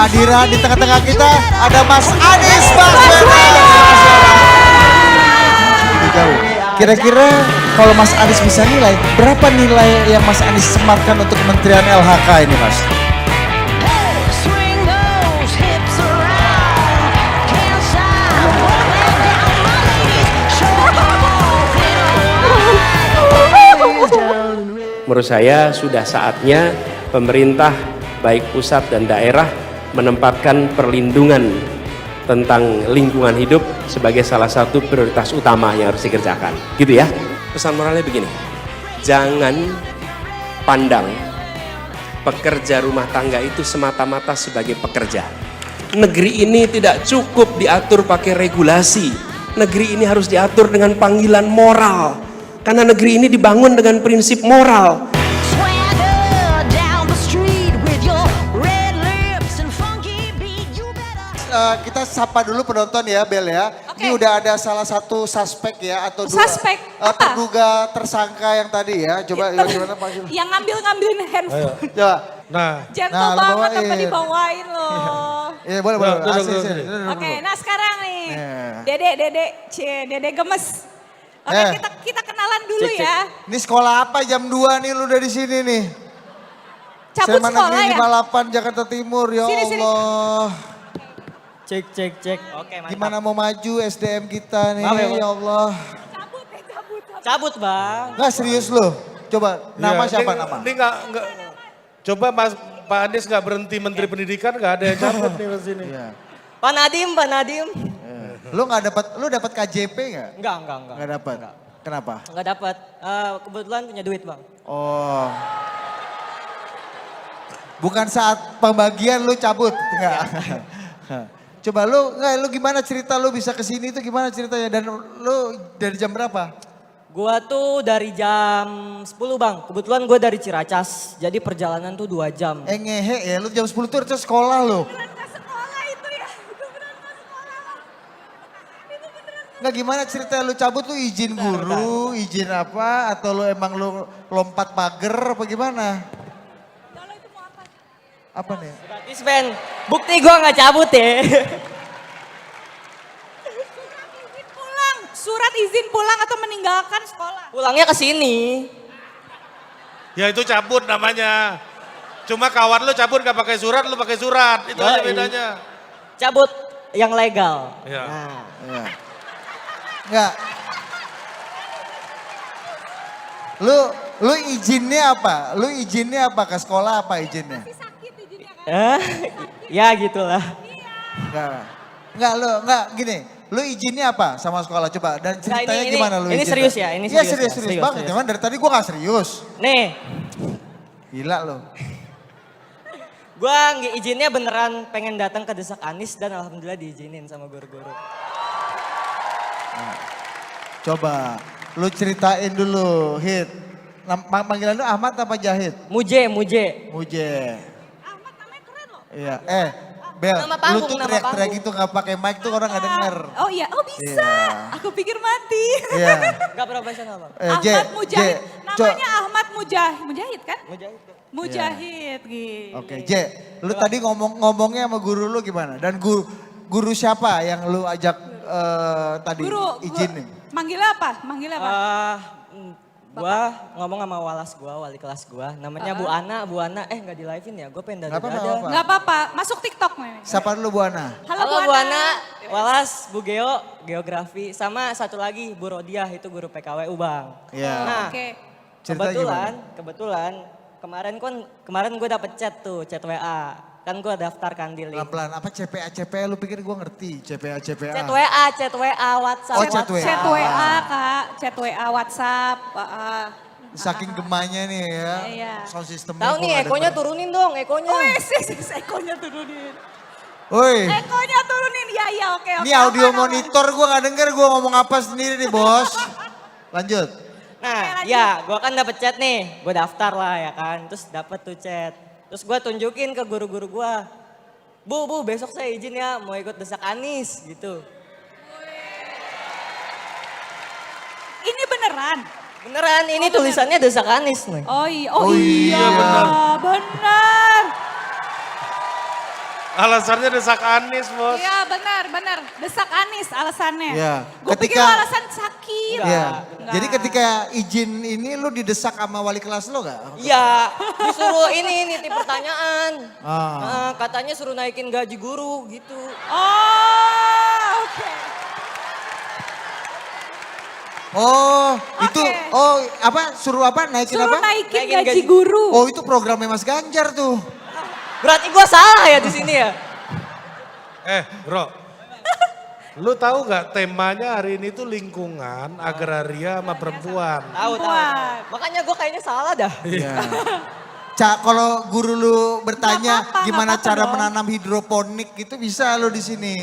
kehadiran di tengah-tengah kita ada Mas Anies Baswedan. Jauh. Kira-kira kalau Mas Anies bisa nilai, berapa nilai yang Mas Anies sematkan untuk Kementerian LHK ini Mas? Menurut saya sudah saatnya pemerintah baik pusat dan daerah menempatkan perlindungan tentang lingkungan hidup sebagai salah satu prioritas utama yang harus dikerjakan. Gitu ya. Pesan moralnya begini, jangan pandang pekerja rumah tangga itu semata-mata sebagai pekerja. Negeri ini tidak cukup diatur pakai regulasi. Negeri ini harus diatur dengan panggilan moral. Karena negeri ini dibangun dengan prinsip moral. Kita sapa dulu penonton ya Bel ya. Oke. Ini udah ada salah satu suspek ya atau dua Suspek? Apa? terduga tersangka yang tadi ya. Coba ya, gimana Pak Zul? Yang ngambil-ngambilin handphone. Coba. Nah, Gentle Nah, lu banget bawain. apa dibawain loh. Iya boleh boleh. Duduk, Asli, duduk, sini. duduk. Duduk, Oke, duduk. nah sekarang nih. Iya. Dede gemes. Oke, Eh. kita kenalan dulu ya. Ini sekolah apa jam 2 nih lu udah di sini nih? Cabut SMA sekolah Negeri ya. 58 Jakarta Timur ya Sini, sini. Allah. Cek. Oke, mantap. Gimana mau maju SDM kita nih Maaf ya, Bang. ya Allah. Cabut. Cabut, Bang. Nggak serius lu. Coba nama iya, siapa ini- nama? Ini enggak, coba Mas Pak Anies nggak berhenti Menteri Pendidikan, nggak ada yang cabut nih ke sini. Iya. Pak Nadim. Lu nggak dapat KJP nggak? Enggak. Nggak dapat. Kenapa? Enggak dapat. Kebetulan punya duit, Bang. Oh. Bukan saat pembagian lu cabut, enggak. Coba lu gimana cerita lu bisa ke sini itu gimana ceritanya dan lu dari jam berapa? Gua tuh dari jam 10, Bang. Kebetulan gua dari Ciracas. Jadi perjalanan tuh 2 jam. Ngehe ya, lu jam 10 tuh harusnya sekolah lu. Beneran ke sekolah itu ya. Itu beneran ke sekolah. Itu beneran. Enggak gimana ceritanya lu cabut lu izin guru, izin apa atau lu emang lu lompat pagar apa gimana? Kalau itu mau apa? Apa nih? Gratis, Ben. Bukti gua nggak cabut ya. Surat izin pulang atau meninggalkan sekolah. Pulangnya ke sini. Ya itu cabut namanya. Cuma kawan lu cabut nggak pakai surat, lu pakai surat. Itu aja Yoi. bedanya. Cabut yang legal. Iya. Nah, Iya. Enggak. Lu izinnya apa? Lu izinnya apa ke sekolah apa izinnya? Sakit izinnya kan. ya gitulah. Enggak gini. Lu izinnya apa sama sekolah coba dan ceritanya ini- gimana lu ini izinnya? serius ya, ini Iya serius ya, serius serius, banget. serius. Cuman dari tadi gua gak serius. Nih, Gila lu. gua izinnya beneran pengen datang ke Desak Anies dan alhamdulillah diizinin sama guru-guru. Coba lu ceritain dulu Hit. Panggilan lu Ahmad apa Jahid? Muje. Muje. Ahmad namanya keren loh. Iya. Bel, Nama lu panggung, tuh nama teriak-teriak panggung. gitu gak pakai mic tuh orang gak denger. Oh iya, oh bisa. Iya. Aku pikir mati. Iya. Gak profesional, Bang. Ahmad Mujahid. Jo. Namanya Ahmad Mujahid kan? Mujahid. Mujahid gitu. Oke, J, lu tadi ngomongnya sama guru lu gimana? Dan guru siapa yang lu ajak tadi izin nih? Manggilnya apa? Manggilnya apa? Gua ngomong sama wali kelas gua, namanya Bu Ana, nggak di live-in ya, gue pengen Nggak apa-apa, dada. nggak apa-apa. Nggak apa-apa, masuk TikTok nih. Siapa dulu Bu Ana? Halo Bu Ana, Walas, Bu Geo, geografi, sama satu lagi Bu Rodiah, itu guru PKWU Bang. Iya. Nah, Oke. Ceritanya kebetulan kemarin gue dapet chat WA, kan gue daftar kan di link. Pelan-pelan, apa CPA lu pikir gue ngerti CPA. Chat WA, WhatsApp. Oh, chat WA. Chat WA Kak, chat WA WhatsApp. Saking gemanya nih ya, Iya. sound systemnya. Tahu gua nih nggak ekonya denger. turunin dong, ekonya. Oh ekonya turunin. Woi, Ekonya turunin, iya oke. ini audio monitor gue gak denger gue ngomong apa sendiri nih bos. Lanjut. Nah, ya, gue kan dapet chat nih, gue daftar lah ya kan, terus dapet tuh chat. Terus gue tunjukin ke guru-guru gue, Bu, besok saya izin ya mau ikut Desak Anies gitu. Ini beneran? Beneran, ini tulisannya Desak Anies nih. Oh iya, Oh iya, benar. Alasannya desak Anies, Bos. Iya benar. Desak Anies alasannya. Iya. Gue pikir Ketika- lu alasan sakit. Iya. Enggak. Jadi ketika izin ini lu didesak sama wali kelas lo gak? Iya, disuruh ini nitip pertanyaan. Ah. Nah, katanya suruh naikin gaji guru gitu. Oh, oke. Oh, itu Oke. apa suruh apa naikin Suruh apa? naikin Naikin gaji gaji. guru. Oh, itu programnya Mas Ganjar tuh. Berarti gue salah ya di sini ya? Bro. Lu tahu gak temanya hari ini tuh lingkungan, agraria sama perempuan. Tahu. Perempuan. Makanya gue kayaknya salah dah. Iya. Cak, kalau guru lu bertanya Nggak apa-apa, gimana nggak apa-apa cara dong. menanam hidroponik gitu bisa lu di sini.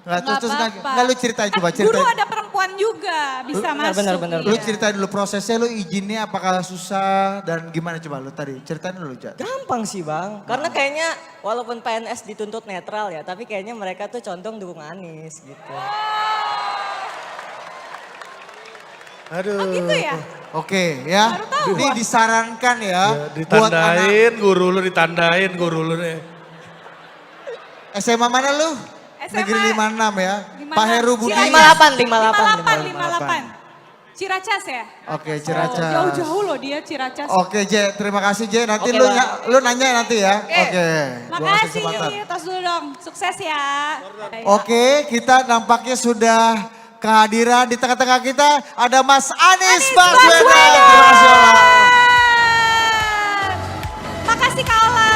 Nggak, Nggak terus apa-apa. nggak lu ceritain coba Guru ceritain. ada perempuan juga bisa Benar, masuk. benar. Lu iya. ceritain dulu prosesnya lu izinnya apakah susah dan gimana coba lu tadi ceritain dulu Cak. Gampang sih bang, karena kayaknya walaupun PNS dituntut netral ya, tapi kayaknya mereka tuh condong dukung Anies gitu. Aduh. Oh gitu ya? Oke ya, Baru tahu ini gua. disarankan ya, Ya, buat anak ditandain guru lu nih. SMA mana lu? SMA. Negeri 56 ya, Di mana? Pak Heru Budi. Ciracas. 58. 58. Ciracas ya? Oke, Ciracas. Jauh-jauh loh dia Ciracas. Oke J, terima kasih J. Nanti Oke, lu, Bang. lu nanya nanti ya. Oke. Gua kasih Makasih, kesempatan. tos dulu dong. Sukses ya. Oke, kita nampaknya sudah kehadiran di tengah-tengah kita ada Mas Anies Baswedan. Terima kasih Ola. Makasih Kak Ola.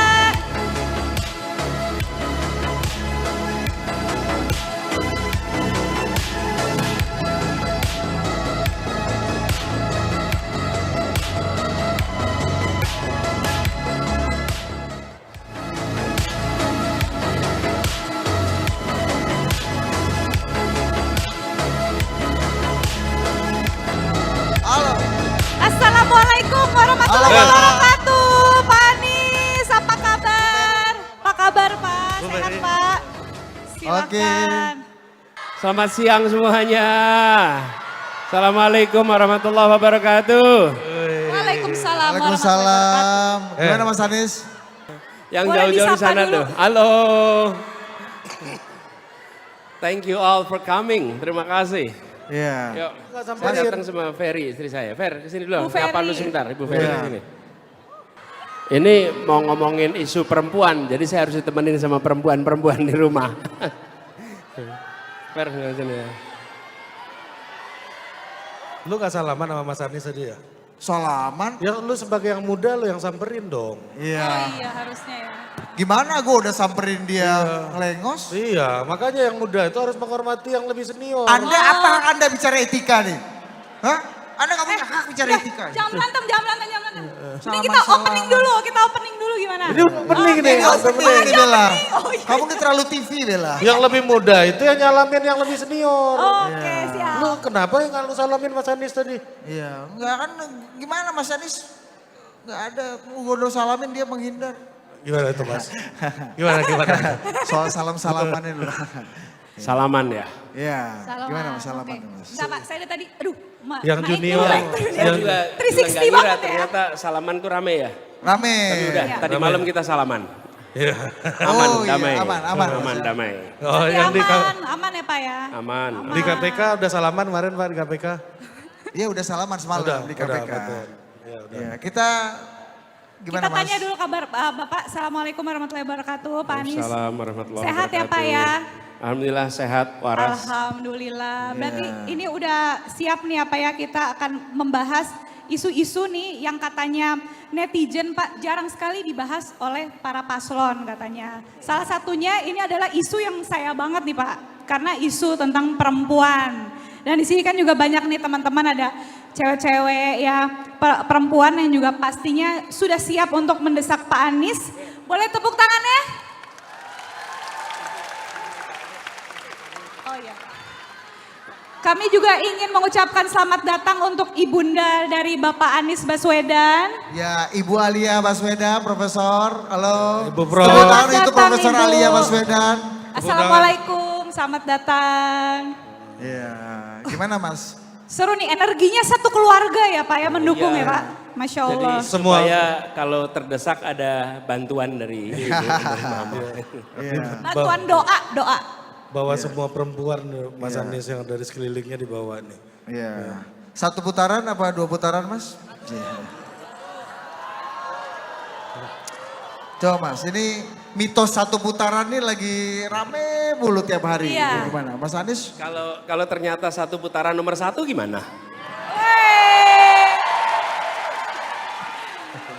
Halo. Assalamualaikum warahmatullahi Halo. wabarakatuh. Pak Anies, apa kabar? Apa kabar Pak? Gue Sehat baik. Pak? Oke. Silakan. Selamat siang semuanya. Assalamualaikum warahmatullahi wabarakatuh. Waalaikumsalam. Waalaikumsalam. Gimana Mas Anies? Yang Boleh jauh-jauh di disapa sana dulu? tuh. Halo. Thank you all for coming. Terima kasih. Iya. Yuk, Nggak saya sampai datang sama Ferry, istri saya. Fer, kesini dulu. Bu Ferry. Nyapa dulu sebentar, Ibu Ferry Iya. kesini. Ini mau ngomongin isu perempuan, jadi saya harus ditemenin sama perempuan-perempuan di rumah. Fer, sini ya. Lu gak salaman sama Mas Anies tadi ya? Salaman. Ya lu sebagai yang muda lu yang samperin dong. Iya. Oh iya harusnya ya. Gimana gue udah samperin dia ngelengos? Iya, makanya yang muda itu harus menghormati yang lebih senior. Anda apa Anda bicara etika nih? Hah? Anda gak punya hak bicara etika? Jangan berantem, jangan berantem, jangan berantem. Ini Salaman, kita opening salaman. dulu, gimana? Ini penting nih. Ini opening ini Bella. Oh, iya. Kamu ini terlalu TV Bella. Yang lebih muda itu yang nyalamin yang lebih senior. Oke, siap. Lu kenapa yang lu salamin Mas Anies tadi? Iya, enggak kan gimana Mas Anies? Enggak ada, gue udah salamin dia menghindar. Gimana itu Mas? Gimana? Soal salam-salamannya dulu. Salaman ya. Iya, Salaman. gimana Mas salaman Oke. Mas? Enggak Pak, saya dari tadi, aduh. Yang naik junior. dulu, naik dulu. Saya Yang- juga 360 nggak ngira banget ya. ternyata salaman tuh rame ya. Rame. Tapi udah, Iya. tadi malam kita salaman. Iya. Aman, Oh, iya, damai. aman, Aman, Mas. damai. Oh, Tapi yang di, aman ya Pak ya. Aman. di KPK udah salaman kemarin Pak di KPK? Iya udah salaman semalam di KPK. betul. Ya, udah. Iya, kita gimana Kita Mas? tanya dulu kabar Bapak. Assalamualaikum warahmatullahi wabarakatuh. Pak Anies. Assalamualaikum warahmatullahi Sehat ya, Pak, wabarakatuh. ya? Alhamdulillah sehat, waras. Alhamdulillah. Berarti Iya. ini udah siap nih apa ya kita akan membahas isu-isu nih yang katanya netizen Pak jarang sekali dibahas oleh para paslon katanya. Salah satunya ini adalah isu yang saya banget nih Pak. Karena isu tentang perempuan. Dan di sini kan juga banyak nih teman-teman ada cewek-cewek ya perempuan yang juga pastinya sudah siap untuk mendesak Pak Anies. Boleh tepuk tangannya? Oh iya. Kami juga ingin mengucapkan selamat datang untuk ibunda dari Bapak Anies Baswedan. Ya, Ibu Alia Baswedan, Profesor. Halo. Ibu Prof. Tepuk tangan Selamat itu datang, Profesor Ibu. Alia Baswedan. Assalamualaikum, selamat datang. Iya, gimana Mas? Seru nih, energinya satu keluarga ya Pak ya mendukung Iya. ya Pak. Masya Jadi Allah. supaya kalau terdesak ada bantuan dari ibu, dari mama. Bantuan doa. Bawa semua perempuan Mas Anies yang dari sekelilingnya dibawa nih. Iya. 1 putaran apa 2 putaran Mas? Iya. Coba Mas, ini mitos 1 putaran ini lagi rame mulu tiap hari. Iya. Gimana? Mas Anies? Kalau ternyata 1 putaran nomor 1 gimana?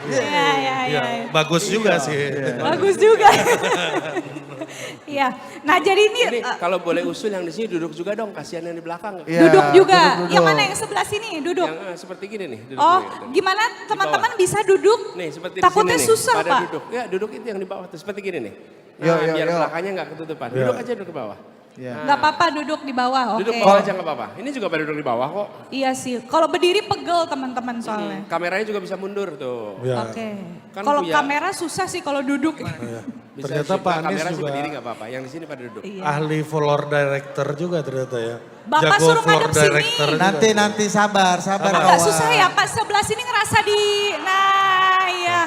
Iya. Bagus juga sih. Bagus juga. Iya. Nah jadi ini Ini kalau boleh usul yang di sini duduk juga dong, kasihan yang di belakang. Iya, duduk juga. duduk. Yang mana yang sebelah sini duduk? Yang seperti gini nih. Duduk Oh, nih. gimana teman-teman bisa duduk? Nih seperti Takutnya di sini nih. susah Pada Pak. duduk. Ya duduk itu yang di bawah tuh seperti gini nih. Yo, Nah, yo, biar yo. belakangnya nggak ketutupan. Duduk aja duduk ke bawah. Iya. Nggak apa-apa duduk di bawah, oke. Duduk bawah aja nggak apa-apa. Ini juga pada duduk di bawah kok. Iya sih, kalau berdiri pegel teman-teman soalnya. Kameranya juga bisa mundur tuh. Ya. Oke. Kan Kalau punya- kamera susah sih kalau duduk. Bisa Ternyata shoot. Pak Nah, Anies kamera sih juga berdiri nggak apa-apa. Yang di sini pada duduk. Iya. ahli floor director juga ternyata ya. Bapak suruh ngadep sini. Nanti sabar Agak kawan. susah ya Pak, sebelah sini ngerasa di, nah iya.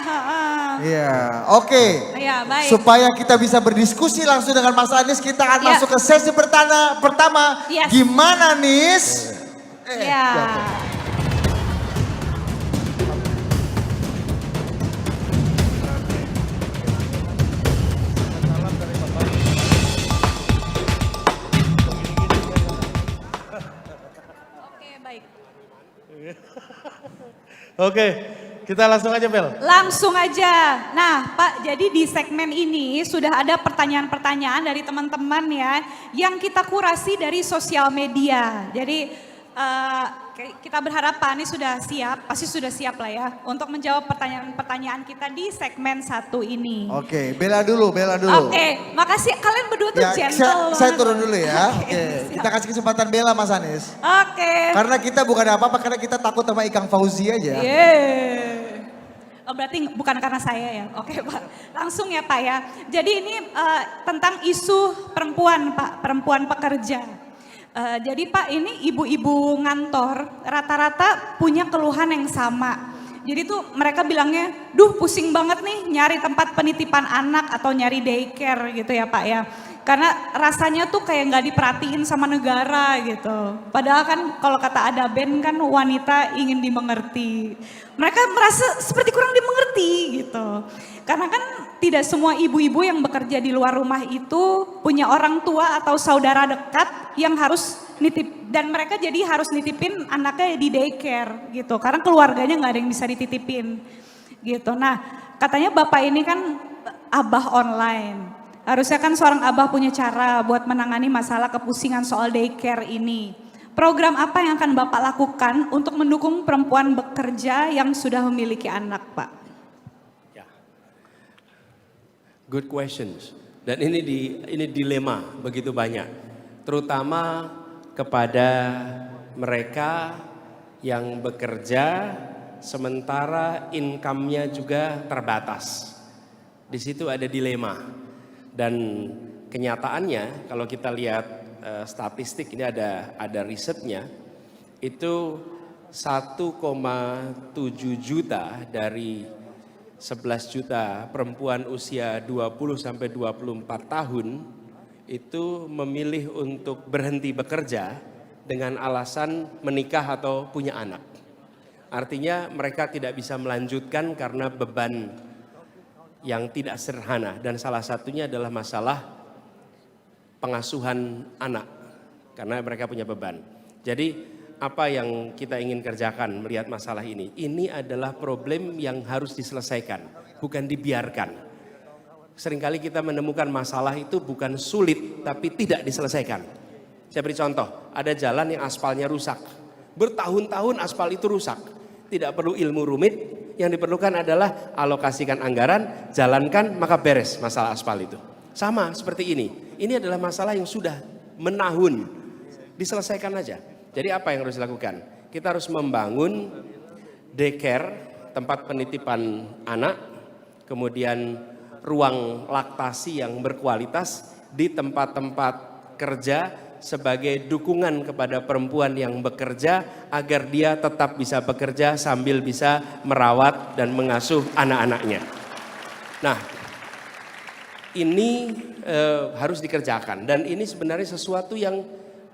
Iya, oke. Iya baik. Supaya kita bisa berdiskusi langsung dengan Mas Anies, kita akan Ya. masuk ke sesi pertama. Yes. Gimana Nis? Iya. Oke baik. Oke, kita langsung aja Bel. Langsung aja. Nah Pak, jadi di segmen ini sudah ada pertanyaan-pertanyaan dari teman-teman ya. Yang kita kurasi dari sosial media. Jadi kita berharap Pak Anies sudah siap, pasti sudah siap lah ya. Untuk menjawab pertanyaan-pertanyaan kita di segmen 1 ini. Oke, Bella dulu. Oke, makasih kalian berdua tuh Ya, gentle saya banget. turun dulu ya. Oke, Oke, siap. kita kasih kesempatan Bella Mas Anies. Oke. Karena kita bukan apa-apa, karena kita takut sama Ikang Fauzi aja. Yeay. Oh, berarti bukan karena saya ya. Oke Pak, langsung ya Pak ya. Jadi ini tentang isu perempuan Pak, perempuan pekerja. Jadi Pak ini ibu-ibu ngantor rata-rata punya keluhan yang sama. Jadi tuh mereka bilangnya, duh pusing banget nih nyari tempat penitipan anak atau nyari daycare gitu ya Pak ya. Karena rasanya tuh kayak nggak diperhatiin sama negara gitu. Padahal kan kalau kata ada band kan wanita ingin dimengerti. Mereka merasa seperti kurang dimengerti gitu. Karena kan tidak semua ibu-ibu yang bekerja di luar rumah itu punya orang tua atau saudara dekat yang harus nitip. Dan mereka jadi harus nitipin anaknya di daycare gitu. Karena keluarganya nggak ada yang bisa dititipin gitu. Nah katanya bapak ini kan abah online. Harusnya kan seorang abah punya cara buat menangani masalah kepusingan soal daycare ini. Program apa yang akan Bapak lakukan untuk mendukung perempuan bekerja yang sudah memiliki anak, Pak? Ya. Good questions. Dan ini dilema begitu banyak. Terutama kepada mereka yang bekerja sementara income-nya juga terbatas. Di situ ada dilema. Dan kenyataannya kalau kita lihat statistik, ini ada risetnya, itu 1,7 juta dari 11 juta perempuan usia 20 sampai 24 tahun itu memilih untuk berhenti bekerja dengan alasan menikah atau punya anak. Artinya mereka tidak bisa melanjutkan karena beban yang tidak sederhana, dan salah satunya adalah masalah pengasuhan anak karena mereka punya beban. Jadi apa yang kita ingin kerjakan melihat masalah ini? Ini adalah problem yang harus diselesaikan, bukan dibiarkan. Seringkali kita menemukan masalah itu bukan sulit tapi tidak diselesaikan. Saya beri contoh, ada jalan yang aspalnya rusak. Bertahun-tahun aspal itu rusak. Tidak perlu ilmu rumit, yang diperlukan adalah alokasikan anggaran, jalankan, maka beres masalah aspal itu. Sama seperti ini. Ini adalah masalah yang sudah menahun. Diselesaikan aja. Jadi apa yang harus dilakukan? Kita harus membangun daycare, tempat penitipan anak, kemudian ruang laktasi yang berkualitas di tempat-tempat kerja sebagai dukungan kepada perempuan yang bekerja agar dia tetap bisa bekerja sambil bisa merawat dan mengasuh anak-anaknya. Nah, ini harus dikerjakan dan ini sebenarnya sesuatu yang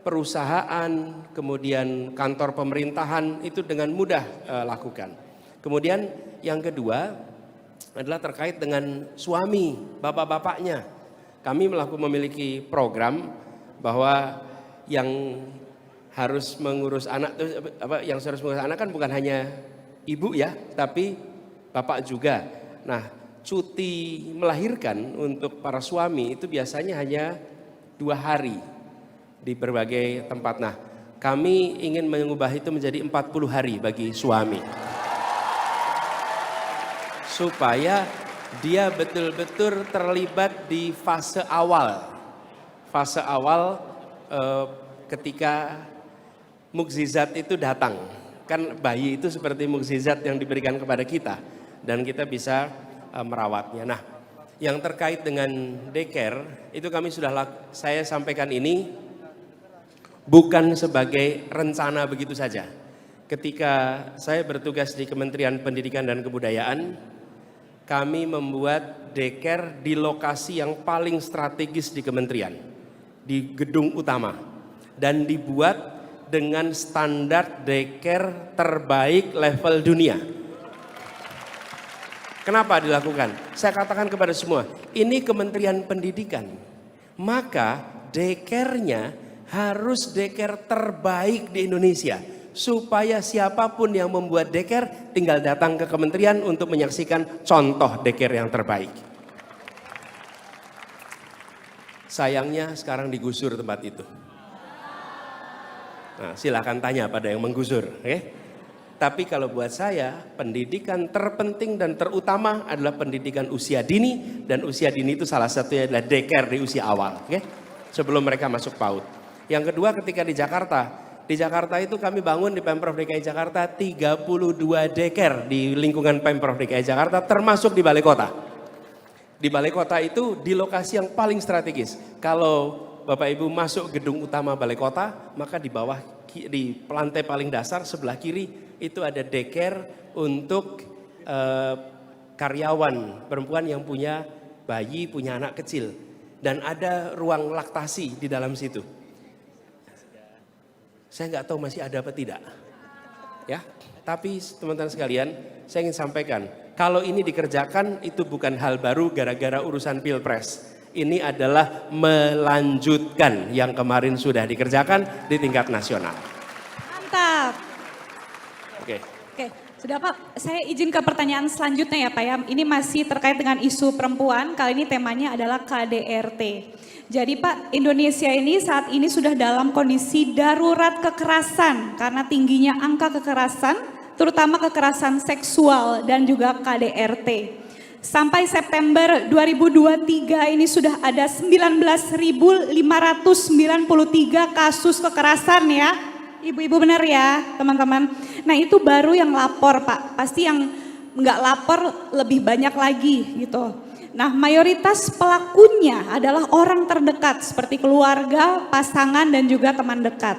perusahaan, kemudian kantor pemerintahan itu dengan mudah lakukan. Kemudian yang kedua adalah terkait dengan suami, bapak-bapaknya. Kami memiliki program bahwa yang harus mengurus anak, yang harus mengurus anak kan bukan hanya ibu ya, tapi bapak juga. Nah, cuti melahirkan untuk para suami itu biasanya hanya 2 hari di berbagai tempat. Nah, kami ingin mengubah itu menjadi 40 hari bagi suami. Supaya dia betul-betul terlibat di fase awal. Fase awal ketika mukjizat itu datang. Kan bayi itu seperti mukjizat yang diberikan kepada kita. Dan kita bisa merawatnya. Nah, yang terkait dengan daycare itu saya sampaikan ini bukan sebagai rencana begitu saja. Ketika saya bertugas di Kementerian Pendidikan dan Kebudayaan, kami membuat daycare di lokasi yang paling strategis di kementerian. Di gedung utama dan dibuat dengan standar daycare terbaik level dunia. Kenapa dilakukan? Saya katakan kepada semua, ini Kementerian Pendidikan. Maka daycare-nya harus daycare terbaik di Indonesia. Supaya siapapun yang membuat daycare tinggal datang ke kementerian untuk menyaksikan contoh daycare yang terbaik. Sayangnya sekarang digusur tempat itu. Nah, silakan tanya pada yang menggusur. Tapi kalau buat saya, pendidikan terpenting dan terutama adalah pendidikan usia dini. Dan usia dini itu salah satunya adalah daycare di usia awal. Sebelum mereka masuk PAUD. Yang kedua ketika di Jakarta itu kami bangun di Pemprov DKI Jakarta 32 daycare di lingkungan Pemprov DKI Jakarta termasuk di Balai Kota. Di Balai Kota itu di lokasi yang paling strategis. Kalau Bapak Ibu masuk gedung utama Balai Kota, maka di bawah, di lantai paling dasar sebelah kiri itu ada daycare untuk karyawan perempuan yang punya bayi, punya anak kecil. Dan ada ruang laktasi di dalam situ. Saya nggak tahu masih ada apa tidak. Ya, tapi teman-teman sekalian, saya ingin sampaikan, kalau ini dikerjakan itu bukan hal baru gara-gara urusan Pilpres. Ini adalah melanjutkan yang kemarin sudah dikerjakan di tingkat nasional. Mantap. Oke. Sudah Pak, saya izin ke pertanyaan selanjutnya ya Pak ya. Ini masih terkait dengan isu perempuan, kali ini temanya adalah KDRT. Jadi Pak, Indonesia ini saat ini sudah dalam kondisi darurat kekerasan karena tingginya angka kekerasan, terutama kekerasan seksual dan juga KDRT. Sampai September 2023 ini sudah ada 19.593 kasus kekerasan ya. Ibu-ibu benar ya teman-teman. Nah itu baru yang lapor Pak, pasti yang nggak lapor lebih banyak lagi gitu. Nah mayoritas pelakunya adalah orang terdekat seperti keluarga, pasangan dan juga teman dekat.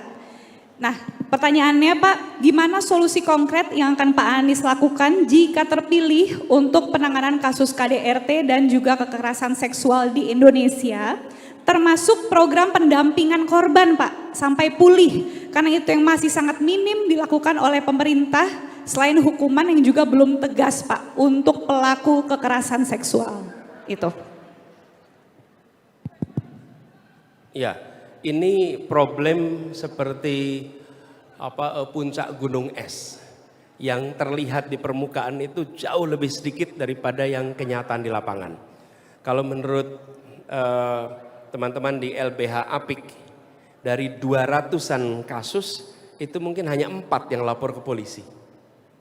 Nah pertanyaannya Pak, gimana solusi konkret yang akan Pak Anies lakukan jika terpilih untuk penanganan kasus KDRT dan juga kekerasan seksual di Indonesia? Termasuk program pendampingan korban Pak, sampai pulih. Karena itu yang masih sangat minim dilakukan oleh pemerintah, selain hukuman yang juga belum tegas Pak, untuk pelaku kekerasan seksual. Itu. Ya, ini problem seperti puncak gunung es. Yang terlihat di permukaan itu jauh lebih sedikit daripada yang kenyataan di lapangan. Kalau menurut teman-teman di LBH Apik, dari 200-an kasus itu mungkin hanya 4 yang lapor ke polisi.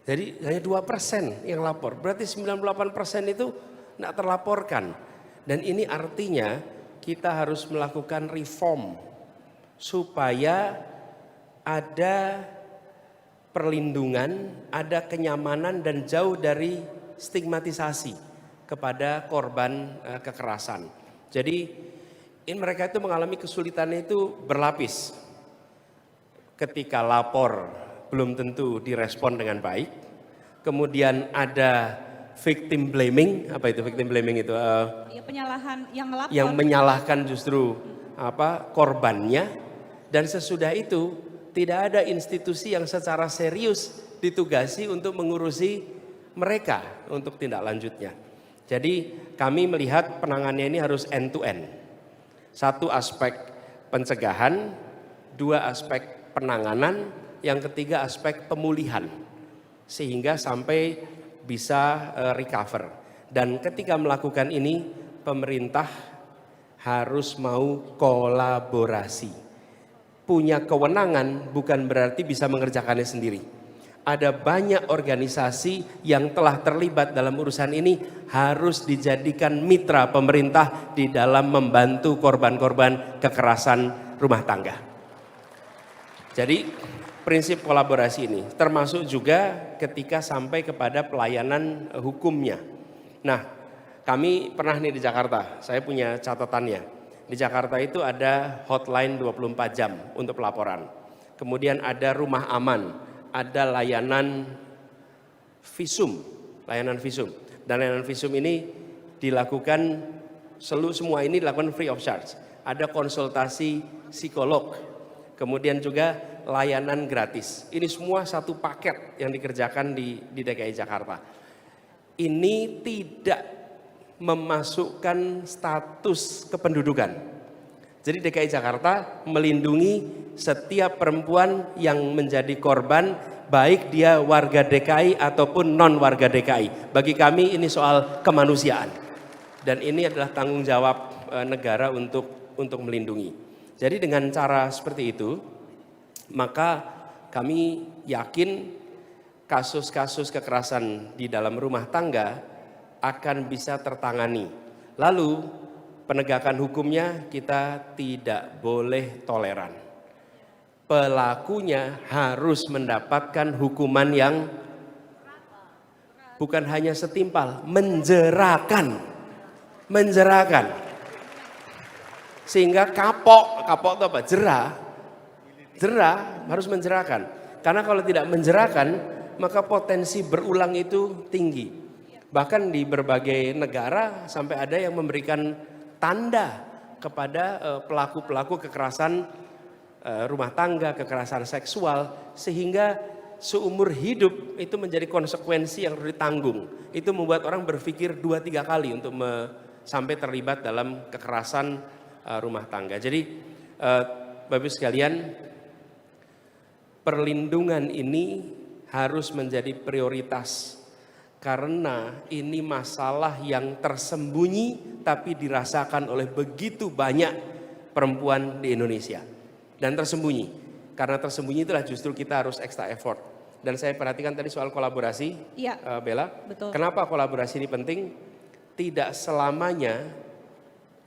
Jadi hanya 2% yang lapor, berarti 98% itu tidak terlaporkan. Dan ini artinya kita harus melakukan reform supaya ada perlindungan, ada kenyamanan dan jauh dari stigmatisasi kepada korban kekerasan. Jadi Ini mereka itu mengalami kesulitannya itu berlapis. Ketika lapor belum tentu direspon dengan baik. Kemudian ada victim blaming, apa itu victim blaming itu? Ya, penyalahan yang ngelapor. Yang menyalahkan justru korbannya, dan sesudah itu tidak ada institusi yang secara serius ditugasi untuk mengurusi mereka untuk tindak lanjutnya. Jadi kami melihat penanganannya ini harus end to end. Satu aspek pencegahan, dua aspek penanganan, yang ketiga aspek pemulihan sehingga sampai bisa recover. Dan ketika melakukan ini pemerintah harus mau kolaborasi. Punya kewenangan bukan berarti bisa mengerjakannya sendiri. Ada banyak organisasi yang telah terlibat dalam urusan ini harus dijadikan mitra pemerintah di dalam membantu korban-korban kekerasan rumah tangga. Jadi prinsip kolaborasi ini termasuk juga ketika sampai kepada pelayanan hukumnya. Nah, kami pernah nih di Jakarta, saya punya catatannya. Di Jakarta itu ada hotline 24 jam untuk pelaporan. Kemudian ada rumah aman, ada layanan visum. Dan layanan visum ini dilakukan, semua ini dilakukan free of charge. Ada konsultasi psikolog, kemudian juga layanan gratis. Ini semua satu paket yang dikerjakan di DKI Jakarta. Ini tidak memasukkan status kependudukan. Jadi DKI Jakarta melindungi setiap perempuan yang menjadi korban, baik dia warga DKI ataupun non warga DKI. Bagi kami ini soal kemanusiaan. Dan ini adalah tanggung jawab negara untuk melindungi. Jadi dengan cara seperti itu, maka kami yakin kasus-kasus kekerasan di dalam rumah tangga akan bisa tertangani. Lalu penegakan hukumnya kita tidak boleh toleran. Pelakunya harus mendapatkan hukuman yang bukan hanya setimpal, menjerakan. Sehingga kapok itu apa? Jerah harus menjerakan. Karena kalau tidak menjerakan, maka potensi berulang itu tinggi. Bahkan di berbagai negara sampai ada yang memberikan tanda kepada pelaku-pelaku kekerasan rumah tangga, kekerasan seksual, sehingga seumur hidup itu menjadi konsekuensi yang harus ditanggung. Itu membuat orang berpikir 2-3 kali untuk sampai terlibat dalam kekerasan rumah tangga. Jadi Bapak Ibu sekalian, perlindungan ini harus menjadi prioritas. Karena ini masalah yang tersembunyi tapi dirasakan oleh begitu banyak perempuan di Indonesia. Dan tersembunyi, karena tersembunyi itulah justru kita harus extra effort. Dan saya perhatikan tadi soal kolaborasi, ya, Bella. Betul. Kenapa kolaborasi ini penting? Tidak selamanya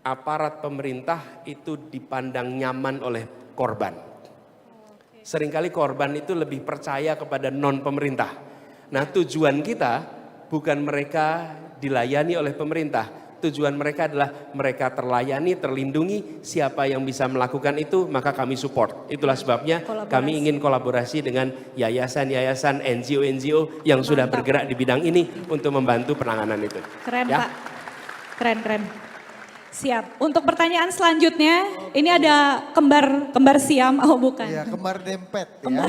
aparat pemerintah itu dipandang nyaman oleh korban. Seringkali korban itu lebih percaya kepada non pemerintah. Nah, tujuan kita bukan mereka dilayani oleh pemerintah. Tujuan mereka adalah mereka terlayani, terlindungi. Siapa yang bisa melakukan itu, maka kami support. Itulah sebabnya kami ingin kolaborasi dengan yayasan-yayasan, NGO-NGO yang sudah bergerak di bidang ini untuk membantu penanganan itu. Keren ya? Pak, keren. Siap. Untuk pertanyaan selanjutnya, ini ada kembar Siam, oh bukan. Iya, kembar dempet ya.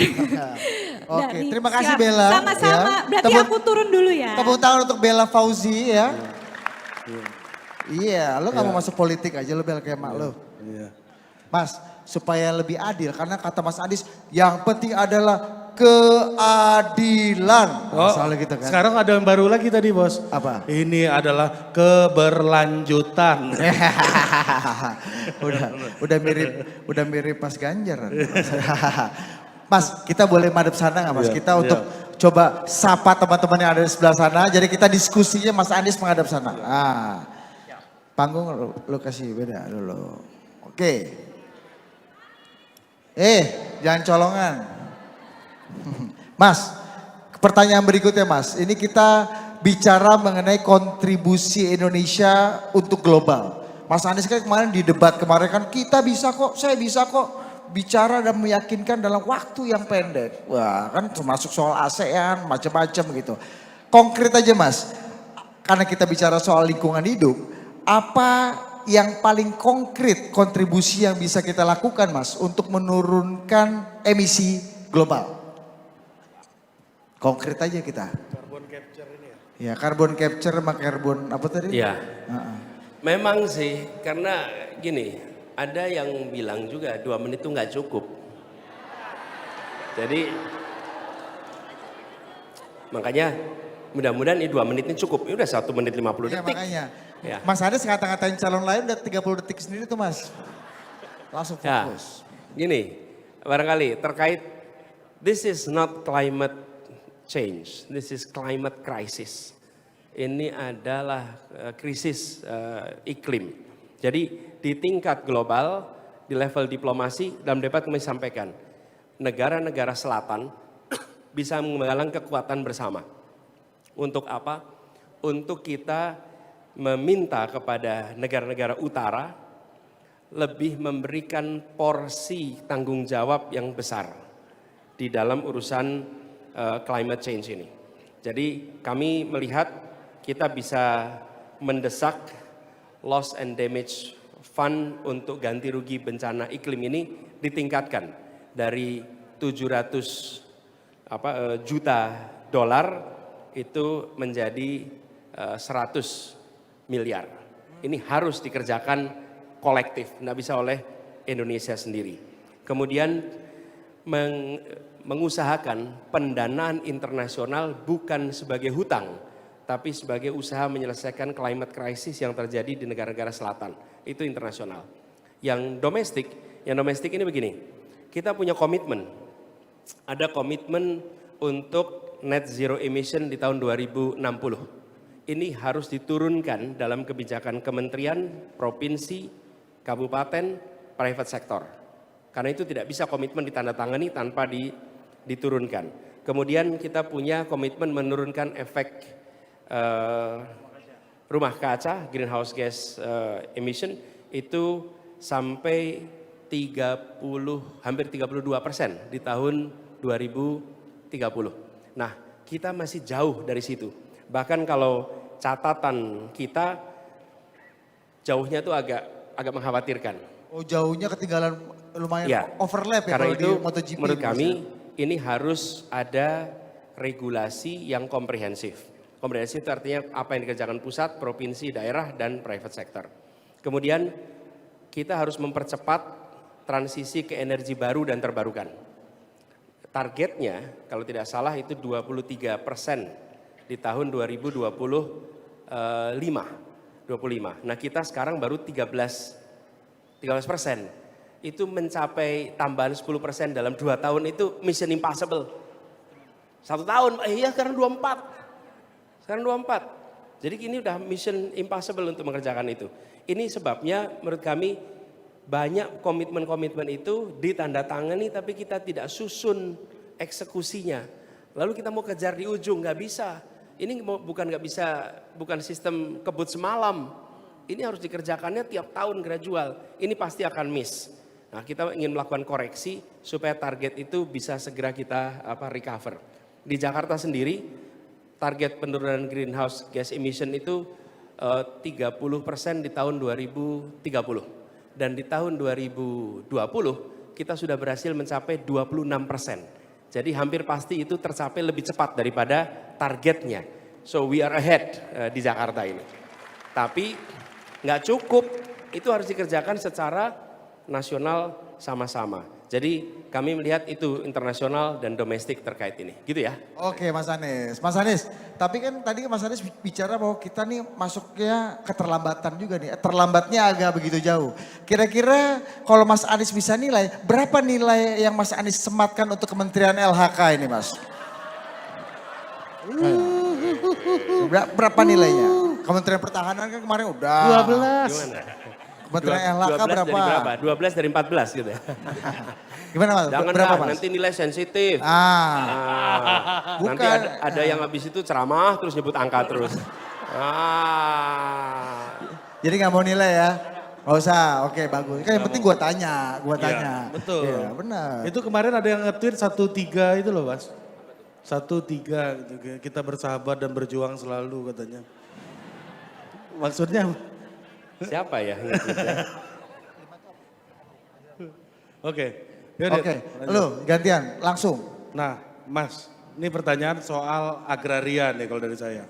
Oke, Dari terima kasih Siap. Bella. Sama-sama, Ya. berarti aku turun dulu ya. Tepuk tangan untuk Bella Fauzi ya. Iya, lo gak mau masuk politik aja lo Bella kayak mak lo. Iya. Mas, supaya lebih adil, karena kata Mas Andis, yang penting adalah keadilan. Soalnya gitu kan. Sekarang ada yang baru lagi tadi bos. Apa? Ini adalah keberlanjutan. udah mirip Mas Ganjar. Mas, kita boleh madep sana nggak Mas? Kita untuk coba sapa teman-teman yang ada di sebelah sana. Jadi kita diskusinya Mas Andis menghadap sana. Panggung lu kasih beda dulu. Oke. Jangan colongan. Mas, pertanyaan berikutnya Mas. Ini kita bicara mengenai kontribusi Indonesia untuk global. Mas Anies kan kemarin di debat kemarin kan kita bisa kok, saya bisa kok bicara dan meyakinkan dalam waktu yang pendek. Wah kan termasuk soal ASEAN macam-macam gitu. Konkret aja Mas, karena kita bicara soal lingkungan hidup, apa yang paling konkret kontribusi yang bisa kita lakukan Mas untuk menurunkan emisi global? Konkret aja kita. Carbon capture ini ya. Ya carbon capture sama carbon apa tadi? Ya, memang sih karena gini, ada yang bilang juga 2 menit itu nggak cukup. Jadi makanya mudah-mudahan ini 2 menit ini cukup. Ini udah 1 menit 50 Ya detik. makanya. Ya. Mas Anies ngata-ngatain calon lain udah 30 detik sendiri tuh Mas. Langsung Ya, fokus. gini, barangkali terkait this is not climate change, this is climate crisis. Ini adalah krisis iklim. Jadi di tingkat global, di level diplomasi, dalam debat kami sampaikan, negara-negara selatan bisa menggalang kekuatan bersama. Untuk apa? Untuk kita meminta kepada negara-negara utara lebih memberikan porsi tanggung jawab yang besar di dalam urusan climate change ini. Jadi kami melihat kita bisa mendesak loss and damage fund untuk ganti rugi bencana iklim ini ditingkatkan dari 700 juta dolar itu menjadi 100 miliar. Ini harus dikerjakan kolektif, tidak bisa oleh Indonesia sendiri. Kemudian mengusahakan pendanaan internasional bukan sebagai hutang, tapi sebagai usaha menyelesaikan climate crisis yang terjadi di negara-negara selatan. Itu internasional. Yang domestik ini begini, kita punya komitmen. Ada komitmen untuk net zero emission di tahun 2060. Ini harus diturunkan dalam kebijakan kementerian, provinsi, kabupaten, private sector. Karena itu tidak bisa komitmen ditandatangani tanpa diturunkan. Kemudian kita punya komitmen menurunkan efek rumah kaca, greenhouse gas emission itu sampai hampir 32% di tahun 2030. Nah, kita masih jauh dari situ. Bahkan kalau catatan kita jauhnya itu agak mengkhawatirkan. Oh jauhnya ketinggalan lumayan Ya, overlap ya karena kalau itu di MotoGP. menurut Mas, kami ya? ini harus ada regulasi yang komprehensif. Komprehensif itu artinya apa yang dikerjakan pusat, provinsi, daerah, dan private sector. Kemudian kita harus mempercepat transisi ke energi baru dan terbarukan. Targetnya kalau tidak salah itu 23% di tahun 2025. Nah kita sekarang baru 13%. Itu mencapai tambahan 10% dalam 2 tahun itu mission impossible. 1 tahun, iya sekarang 24. Sekarang 24. Jadi ini udah mission impossible untuk mengerjakan itu. Ini sebabnya menurut kami banyak komitmen-komitmen itu ditandatangani tapi kita tidak susun eksekusinya. Lalu kita mau kejar di ujung, nggak bisa. Ini bukan sistem kebut semalam. Ini harus dikerjakannya tiap tahun gradual. Ini pasti akan miss. Nah, kita ingin melakukan koreksi supaya target itu bisa segera kita recover. Di Jakarta sendiri, target penurunan greenhouse gas emission itu 30% di tahun 2030. Dan di tahun 2020 kita sudah berhasil mencapai 26%. Jadi hampir pasti itu tercapai lebih cepat daripada targetnya. So we are ahead di Jakarta ini. Tapi nggak cukup, itu harus dikerjakan secara nasional sama-sama. Jadi kami melihat itu internasional dan domestik terkait ini, gitu ya. Oke Mas Anies. Mas Anies, tapi kan tadi Mas Anies bicara bahwa kita nih masuknya keterlambatan juga nih. Terlambatnya agak begitu jauh. Kira-kira kalau Mas Anies bisa nilai, berapa nilai yang Mas Anies sematkan untuk Kementerian LHK ini Mas? Berapa nilainya? Kementerian Pertahanan kan kemarin udah. 12. Gimana? Kementerian LHK 12 berapa? dari berapa? 12 dari 14 gitu ya. Gimana Mas? Jangan Berapa lah, Mas? nanti nilai sensitif. Bukan. Nanti ada yang habis itu ceramah terus nyebut angka terus. Jadi nggak mau nilai ya? Gak usah, oke bagus. Kan yang penting gua tanya, Iya, betul. Iya benar. Itu kemarin ada yang nge-tweet 1-3 itu loh Mas. 1-3 gitu. Kita bersahabat dan berjuang selalu katanya. Maksudnya Siapa ya? yang gitu ya? oke. Yaudah, Oke, lanjut. lu gantian langsung. Nah Mas, ini pertanyaan soal agraria nih kalau dari saya.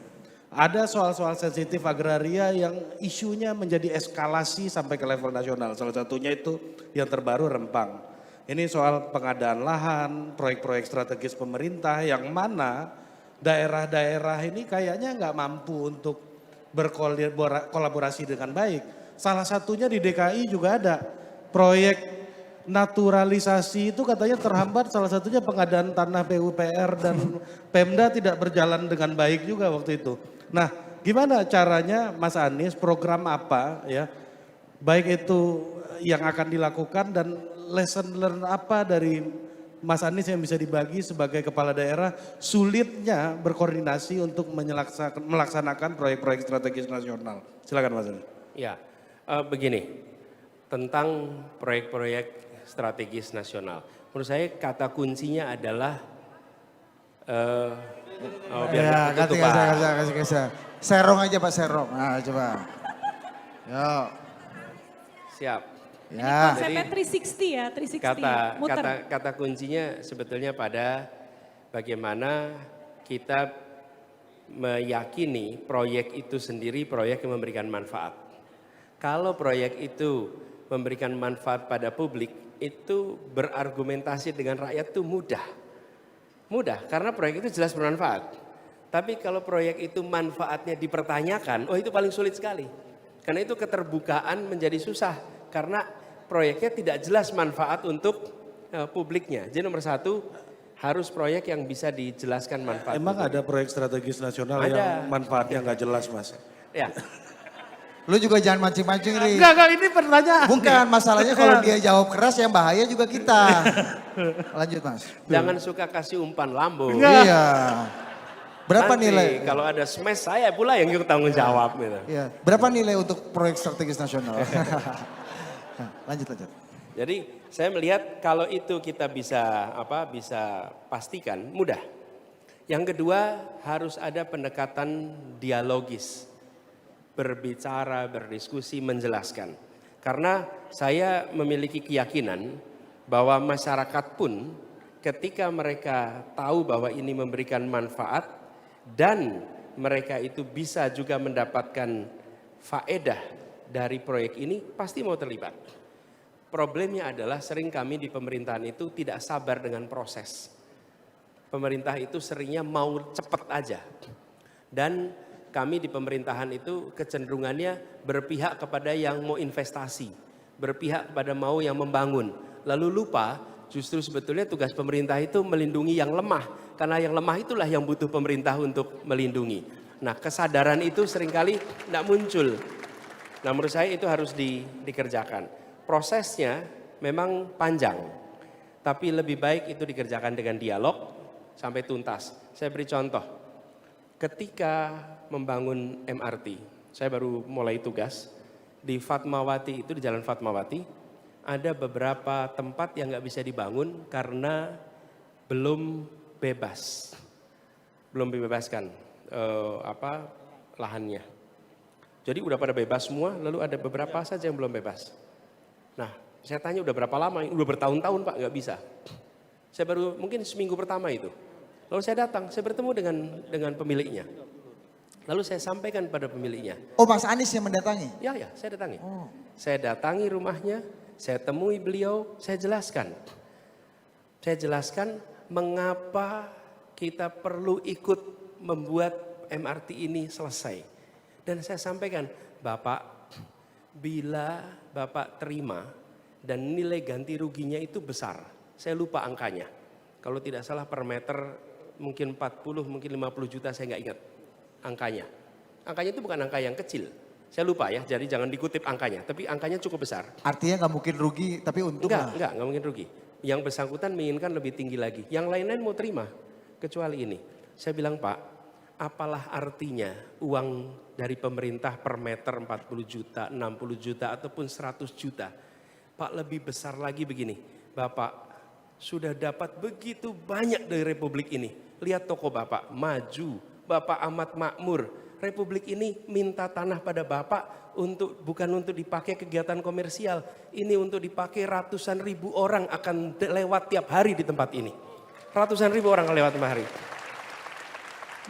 Ada soal-soal sensitif agraria yang isunya menjadi eskalasi sampai ke level nasional. Salah satunya itu yang terbaru Rempang. Ini soal pengadaan lahan, proyek-proyek strategis pemerintah yang mana daerah-daerah ini kayaknya nggak mampu untuk berkolaborasi dengan baik. Salah satunya di DKI juga ada proyek naturalisasi itu katanya terhambat, salah satunya pengadaan tanah PUPR dan Pemda tidak berjalan dengan baik juga waktu itu. Nah, gimana caranya Mas Anies, program apa ya, baik itu yang akan dilakukan dan lesson learn apa dari Mas Anies yang bisa dibagi sebagai kepala daerah sulitnya berkoordinasi untuk melaksanakan proyek-proyek strategis nasional. Silakan Mas Anies. Ya, begini, tentang proyek-proyek strategis nasional. Menurut saya kata kuncinya adalah, biar Ya, nggak ganti ketutup, Pak. kasih. Serong aja Pak Serong. Nah, coba. Yo. Siap. Ya. Konsepnya 360 ya, 360. Muter. Kata kuncinya sebetulnya pada bagaimana kita meyakini proyek itu sendiri proyek yang memberikan manfaat. Kalau proyek itu memberikan manfaat pada publik, itu berargumentasi dengan rakyat itu mudah. Mudah, karena proyek itu jelas bermanfaat. Tapi kalau proyek itu manfaatnya dipertanyakan, oh itu paling sulit sekali. Karena itu keterbukaan menjadi susah, karena proyeknya tidak jelas manfaat untuk publiknya. Jadi nomor satu, harus proyek yang bisa dijelaskan manfaat. Emang ada proyek strategis nasional Ada. yang manfaatnya nggak jelas Mas? Ya, Lu juga jangan mancing-mancing, Ri. Enggak, ini pertanyaan. Bukan, masalahnya kalau dia jawab keras yang bahaya juga kita. Lanjut Mas. jangan suka kasih umpan lambung. Iya. Berapa Nanti nilai? kalau ada smash saya pula yang ikut tanggung jawab gitu. Iya. Berapa nilai untuk proyek strategis nasional? Lanjut. Jadi saya melihat kalau itu kita bisa bisa pastikan mudah. Yang kedua harus ada pendekatan dialogis. Berbicara, berdiskusi, menjelaskan. Karena saya memiliki keyakinan bahwa masyarakat pun ketika mereka tahu bahwa ini memberikan manfaat dan mereka itu bisa juga mendapatkan faedah dari proyek ini pasti mau terlibat. Problemnya adalah sering kami di pemerintahan itu tidak sabar dengan proses. Pemerintah itu seringnya mau cepat aja. Dan kami di pemerintahan itu kecenderungannya berpihak kepada yang mau investasi, berpihak kepada mau yang membangun. Lalu lupa justru sebetulnya tugas pemerintah itu melindungi yang lemah, karena yang lemah itulah yang butuh pemerintah untuk melindungi. Nah, kesadaran itu seringkali tidak muncul. Nah, menurut saya itu harus dikerjakan. Prosesnya memang panjang, tapi lebih baik itu dikerjakan dengan dialog sampai tuntas. Saya beri contoh, ketika membangun MRT, saya baru mulai tugas di Fatmawati, itu di Jalan Fatmawati, ada beberapa tempat yang nggak bisa dibangun karena belum bebas, belum dibebaskan lahannya. Jadi udah pada bebas semua, lalu ada beberapa saja yang belum bebas. Nah, saya tanya udah berapa lama? Udah bertahun-tahun Pak nggak bisa. Saya baru mungkin seminggu pertama itu. Lalu saya datang, saya bertemu dengan pemiliknya. Lalu saya sampaikan pada pemiliknya. Oh Mas Anies yang mendatangi? Ya, saya datangi. Saya datangi rumahnya, saya temui beliau, saya jelaskan. Saya jelaskan mengapa kita perlu ikut membuat MRT ini selesai. Dan saya sampaikan, Bapak, bila Bapak terima dan nilai ganti ruginya itu besar. Saya lupa angkanya. Kalau tidak salah per meter mungkin 40, mungkin 50 juta, saya nggak ingat angkanya. Angkanya itu bukan angka yang kecil. Saya lupa ya, jadi jangan dikutip angkanya. Tapi angkanya cukup besar. Artinya nggak mungkin rugi, tapi untung lah. Enggak mungkin rugi. Yang bersangkutan menginginkan lebih tinggi lagi. Yang lain-lain mau terima, kecuali ini. Saya bilang, Pak, apalah artinya uang dari pemerintah per meter 40 juta, 60 juta ataupun 100 juta. Pak, lebih besar lagi begini, Bapak sudah dapat begitu banyak dari Republik ini. Lihat toko Bapak, maju, Bapak amat makmur. Republik ini minta tanah pada Bapak bukan untuk dipakai kegiatan komersial. Ini untuk dipakai ratusan ribu orang akan lewat tiap hari di tempat ini. Ratusan ribu orang akan lewat tiap hari.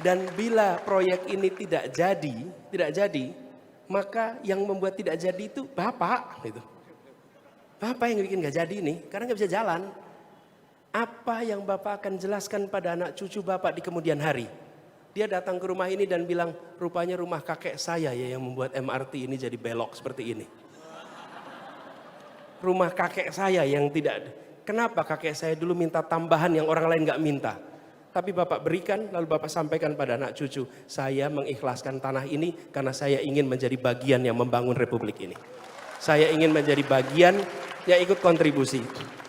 Dan bila proyek ini tidak jadi, maka yang membuat tidak jadi itu Bapak. Gitu. Bapak yang bikin gak jadi ini, karena gak bisa jalan. Apa yang Bapak akan jelaskan pada anak cucu Bapak di kemudian hari? Dia datang ke rumah ini dan bilang, rupanya rumah kakek saya ya yang membuat MRT ini jadi belok seperti ini. Rumah kakek saya yang tidak, kenapa kakek saya dulu minta tambahan yang orang lain gak minta? Tapi Bapak berikan, lalu Bapak sampaikan pada anak cucu, saya mengikhlaskan tanah ini karena saya ingin menjadi bagian yang membangun Republik ini. Saya ingin menjadi bagian yang ikut kontribusi.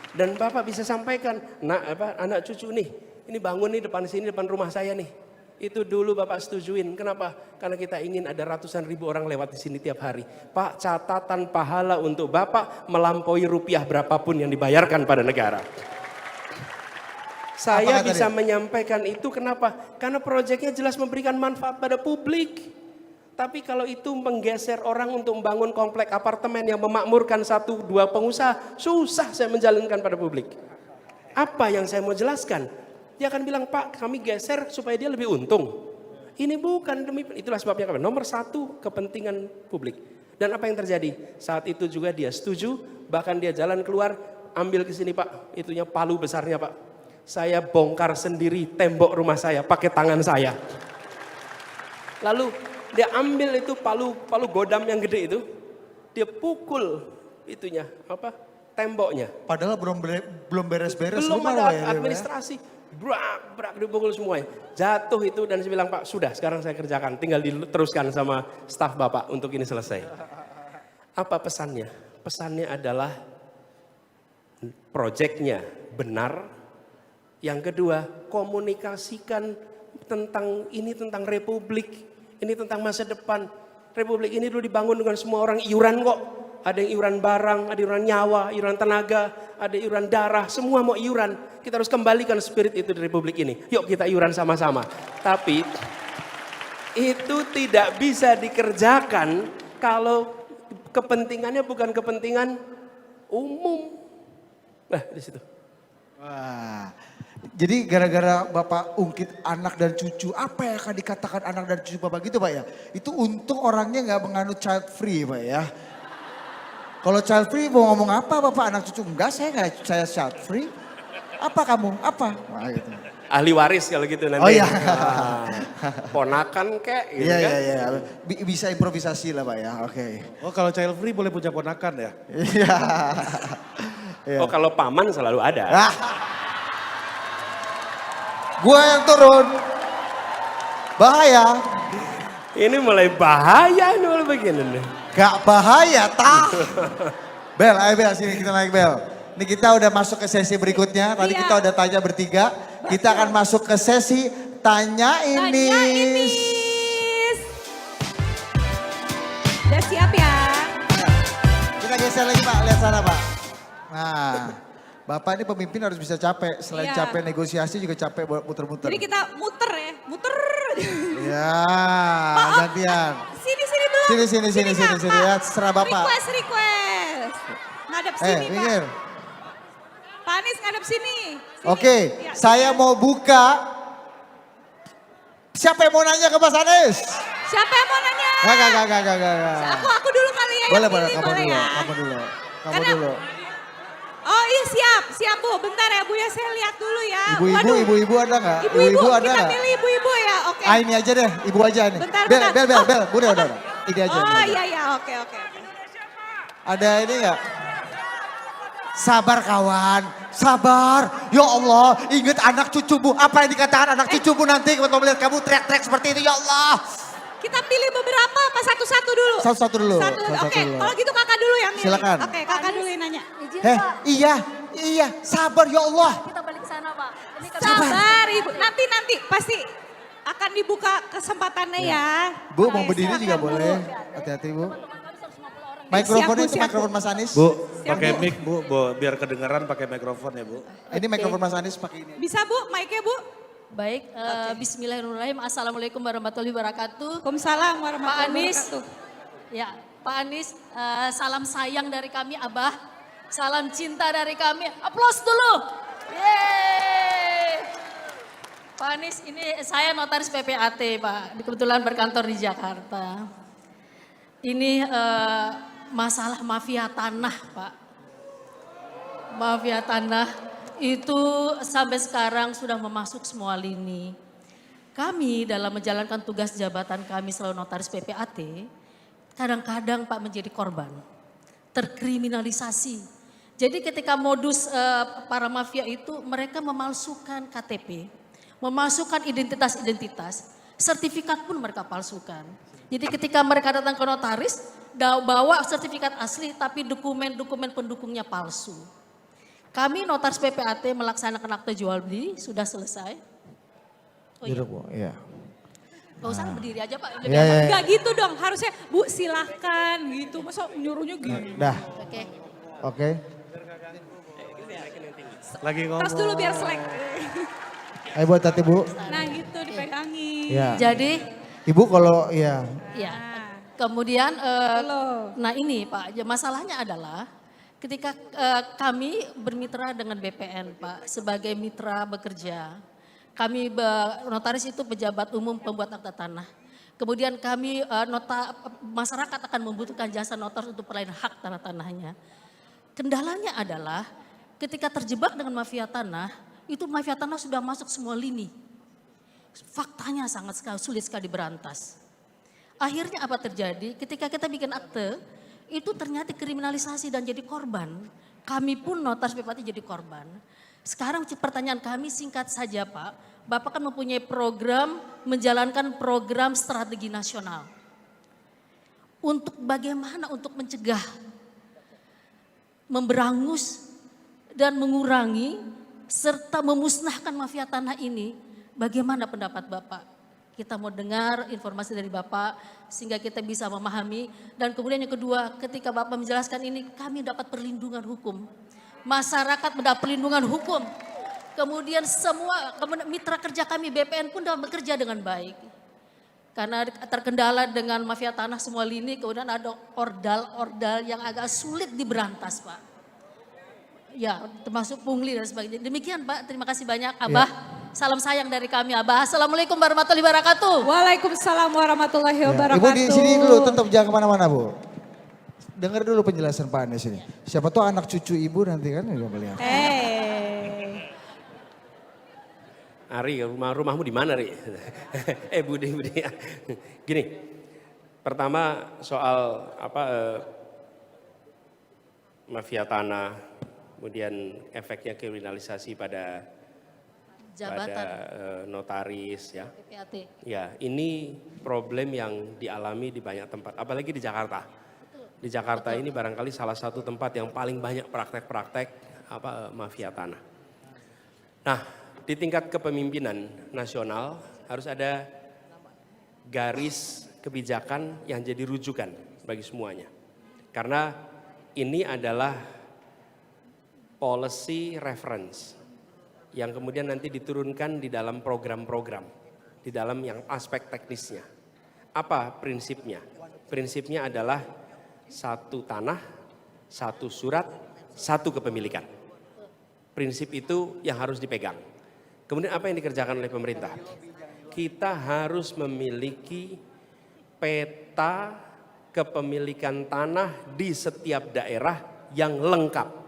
Dan Bapak bisa sampaikan, anak cucu nih, ini bangun nih depan sini, depan rumah saya nih. Itu dulu Bapak setujuin. Kenapa? Karena kita ingin ada ratusan ribu orang lewat di sini tiap hari. Pak, catatan pahala untuk Bapak melampaui rupiah berapapun yang dibayarkan pada negara. Saya bisa menyampaikan itu kenapa? Karena proyeknya jelas memberikan manfaat pada publik. Tapi kalau itu menggeser orang untuk membangun komplek apartemen yang memakmurkan 1-2 pengusaha, susah saya menjalankan pada publik. Apa yang saya mau jelaskan? Dia akan bilang, Pak, kami geser supaya dia lebih untung. Ini bukan demi, itulah sebabnya nomor 1 kepentingan publik. Dan apa yang terjadi? Saat itu juga dia setuju, bahkan dia jalan keluar, ambil ke sini Pak, itunya palu besarnya Pak. Saya bongkar sendiri tembok rumah saya pakai tangan saya. Lalu dia ambil itu palu godam yang gede itu, dia pukul itunya temboknya. Padahal belum beres-beres Belum rumah ada loh ya. administrasi. Brak dipukul semuanya. Jatuh itu dan saya bilang, Pak, sudah sekarang saya kerjakan, tinggal diteruskan sama staf Bapak untuk ini selesai. Apa pesannya? Pesannya adalah proyeknya benar. Yang kedua, komunikasikan tentang Republik, ini tentang masa depan. Republik ini dulu dibangun dengan semua orang iuran kok. Ada yang iuran barang, ada iuran nyawa, iuran tenaga, ada iuran darah, semua mau iuran. Kita harus kembalikan spirit itu di Republik ini. Yuk kita iuran sama-sama. Tapi itu tidak bisa dikerjakan kalau kepentingannya bukan kepentingan umum. Nah, di situ. Wah. Jadi gara-gara Bapak ungkit anak dan cucu, apa yang akan dikatakan anak dan cucu Bapak gitu Pak ya? Itu untung orangnya nggak menganut child free Pak ya. Kalau child free mau ngomong apa Bapak anak cucu? Enggak, saya child free. Apa kamu? Apa? Nah, gitu. Ahli waris kalau gitu nanti. Oh iya. Ponakan kek gitu kan. Iya. Bisa improvisasi lah Pak ya, oke. Oh kalau child free boleh punya ponakan ya? Iya. Oh kalau paman selalu ada. Gua yang turun. Bahaya. Ini mulai bahaya ini mulai begini nih. Gak bahaya, Bel, ayo Bel, sini kita naik Bel. Ini kita udah masuk ke sesi berikutnya. Tadi Iya. kita udah tanya bertiga. Kita akan masuk ke sesi Tanya Ini. Tanya ini. Udah siap ya? Kita geser lagi Pak, lihat sana Pak. Nah, Bapak ini pemimpin harus bisa capek. Selain Iya. capek negosiasi juga capek buat muter-muter. Jadi kita muter ya, muter. Ya, gantian. Sini belum. Sini Kak, ya, Pak. serah Bapak. Request. Ngadep sini Pak. minggir. Pak Anies ngadep sini. Oke, Ya, saya mau buka. Siapa yang mau nanya ke Mas Anies? Siapa yang mau nanya? Enggak. Aku dulu kali ya. Boleh, yang boleh, pilih, kamu boleh dulu, ya. kamu dulu. Kamu Karena- dulu. Oh iya siap Bu. Bentar ya Bu ya, saya lihat dulu ya. Ibu-ibu ada nggak? Ibu-ibu, ada kita nggak? pilih ibu-ibu ya, oke. Ah ini aja deh, ibu aja nih. Bentar. Bel, udah. Ini aja. Oh ini aja. iya, oke. Ada ini nggak? Sabar kawan, sabar. Ya Allah, ingat anak cucumu. Apa yang dikatakan anak cucumu nanti kalau melihat kamu teriak-teriak seperti itu, ya Allah. Kita pilih beberapa apa satu-satu dulu? Satu-satu dulu. Oke, kalau gitu kakak dulu yang milih. Silakan. Oke, kakak dulu yang nanya. Izin Pak, Iya, sabar ya Allah. kita balik ke sana Pak. Ini kan Sabar Ibu, nanti pasti akan dibuka kesempatannya ya. Bu mau Oke, berdiri juga silakan, Bu. boleh. Hati-hati Bu. Mikrofonnya itu siap, Bu. mikrofon Mas Anies. Bu, Siap, pakai Bu. mic Bu, biar kedengaran pakai mikrofon ya Bu. Ini mikrofon Mas Anies pakai ini. Bisa Bu, mic-nya Bu? Baik, bismillahirrahmanirrahim. Assalamualaikum warahmatullahi wabarakatuh. Waalaikumsalam Pak warahmatullahi Anies, wabarakatuh. ya Pak Anies, salam sayang dari kami Abah, salam cinta dari kami. Aplaus dulu. Yeay. Pak Anies, ini saya notaris PPAT Pak, kebetulan berkantor di Jakarta. Ini masalah mafia tanah Pak. Mafia tanah itu sampai sekarang sudah memasuk semua lini. Kami dalam menjalankan tugas jabatan kami selalu notaris PPAT, kadang-kadang Pak menjadi korban, terkriminalisasi. Jadi ketika modus para mafia itu mereka memalsukan KTP, memasukkan identitas-identitas, sertifikat pun mereka palsukan. Jadi ketika mereka datang ke notaris, bawa sertifikat asli tapi dokumen-dokumen pendukungnya palsu. Kami notaris PPAT melaksanakan akte jual beli, sudah selesai. Oh iya, Duduk Bu, iya. gak usah berdiri aja Pak. Lebih Iya, iya. Gak gitu dong, harusnya Bu silahkan gitu. Masa nyuruhnya gitu. Dah, Oke. oke. Lagi ngomong. Tas dulu biar selek. Ayo buat hati Bu. Nah gitu dipegangin. Iya. Jadi, Ibu kalau ya ya. Nah, Kemudian, loh. nah ini Pak, masalahnya adalah ketika kami bermitra dengan BPN Pak, sebagai mitra bekerja. Kami notaris itu pejabat umum pembuat akta tanah. Kemudian kami masyarakat akan membutuhkan jasa notaris untuk pelayanan hak tanah-tanahnya. Kendalanya adalah ketika terjebak dengan mafia tanah, itu mafia tanah sudah masuk semua lini. Faktanya sangat sulit sekali berantas. Akhirnya apa terjadi? Ketika kita bikin akte, itu ternyata kriminalisasi dan jadi korban. Kami pun notaris PPAT jadi korban. Sekarang pertanyaan kami singkat saja Pak. Bapak kan mempunyai program, menjalankan program strategi nasional. Untuk bagaimana untuk mencegah, memberangus dan mengurangi serta memusnahkan mafia tanah ini. Bagaimana pendapat Bapak? Kita mau dengar informasi dari Bapak sehingga kita bisa memahami. Dan kemudian yang kedua, ketika Bapak menjelaskan ini, kami dapat perlindungan hukum. Masyarakat mendapat perlindungan hukum. Kemudian semua mitra kerja kami BPN pun dapat bekerja dengan baik. Karena terkendala dengan mafia tanah semua lini, kemudian ada ordal-ordal yang agak sulit diberantas Pak. Ya, termasuk pungli dan sebagainya. Demikian Pak, terima kasih banyak Abah. Salam sayang dari kami Abah. Assalamualaikum warahmatullahi wabarakatuh. Waalaikumsalam warahmatullahi Ya. wabarakatuh. Ibu di sini dulu, tetap jangan kemana-mana Bu. Dengar dulu penjelasan Pak Anies ini. Siapa tuh anak cucu ibu nanti kan juga melihat. Ari, rumahmu di mana, Ri? Budi. Gini, pertama soal mafia tanah, kemudian efeknya kriminalisasi pada Jabatan notaris ya. PPAT. Ya, ini problem yang dialami di banyak tempat, apalagi di Jakarta. Di Jakarta ini barangkali salah satu tempat yang paling banyak praktek-praktek mafia tanah. Nah, di tingkat kepemimpinan nasional harus ada garis kebijakan yang jadi rujukan bagi semuanya. Karena ini adalah policy reference yang kemudian nanti diturunkan di dalam program-program, di dalam yang aspek teknisnya. Apa prinsipnya? Prinsipnya adalah satu tanah, satu surat, satu kepemilikan. Prinsip itu yang harus dipegang. Kemudian apa yang dikerjakan oleh pemerintah? Kita harus memiliki peta kepemilikan tanah di setiap daerah yang lengkap.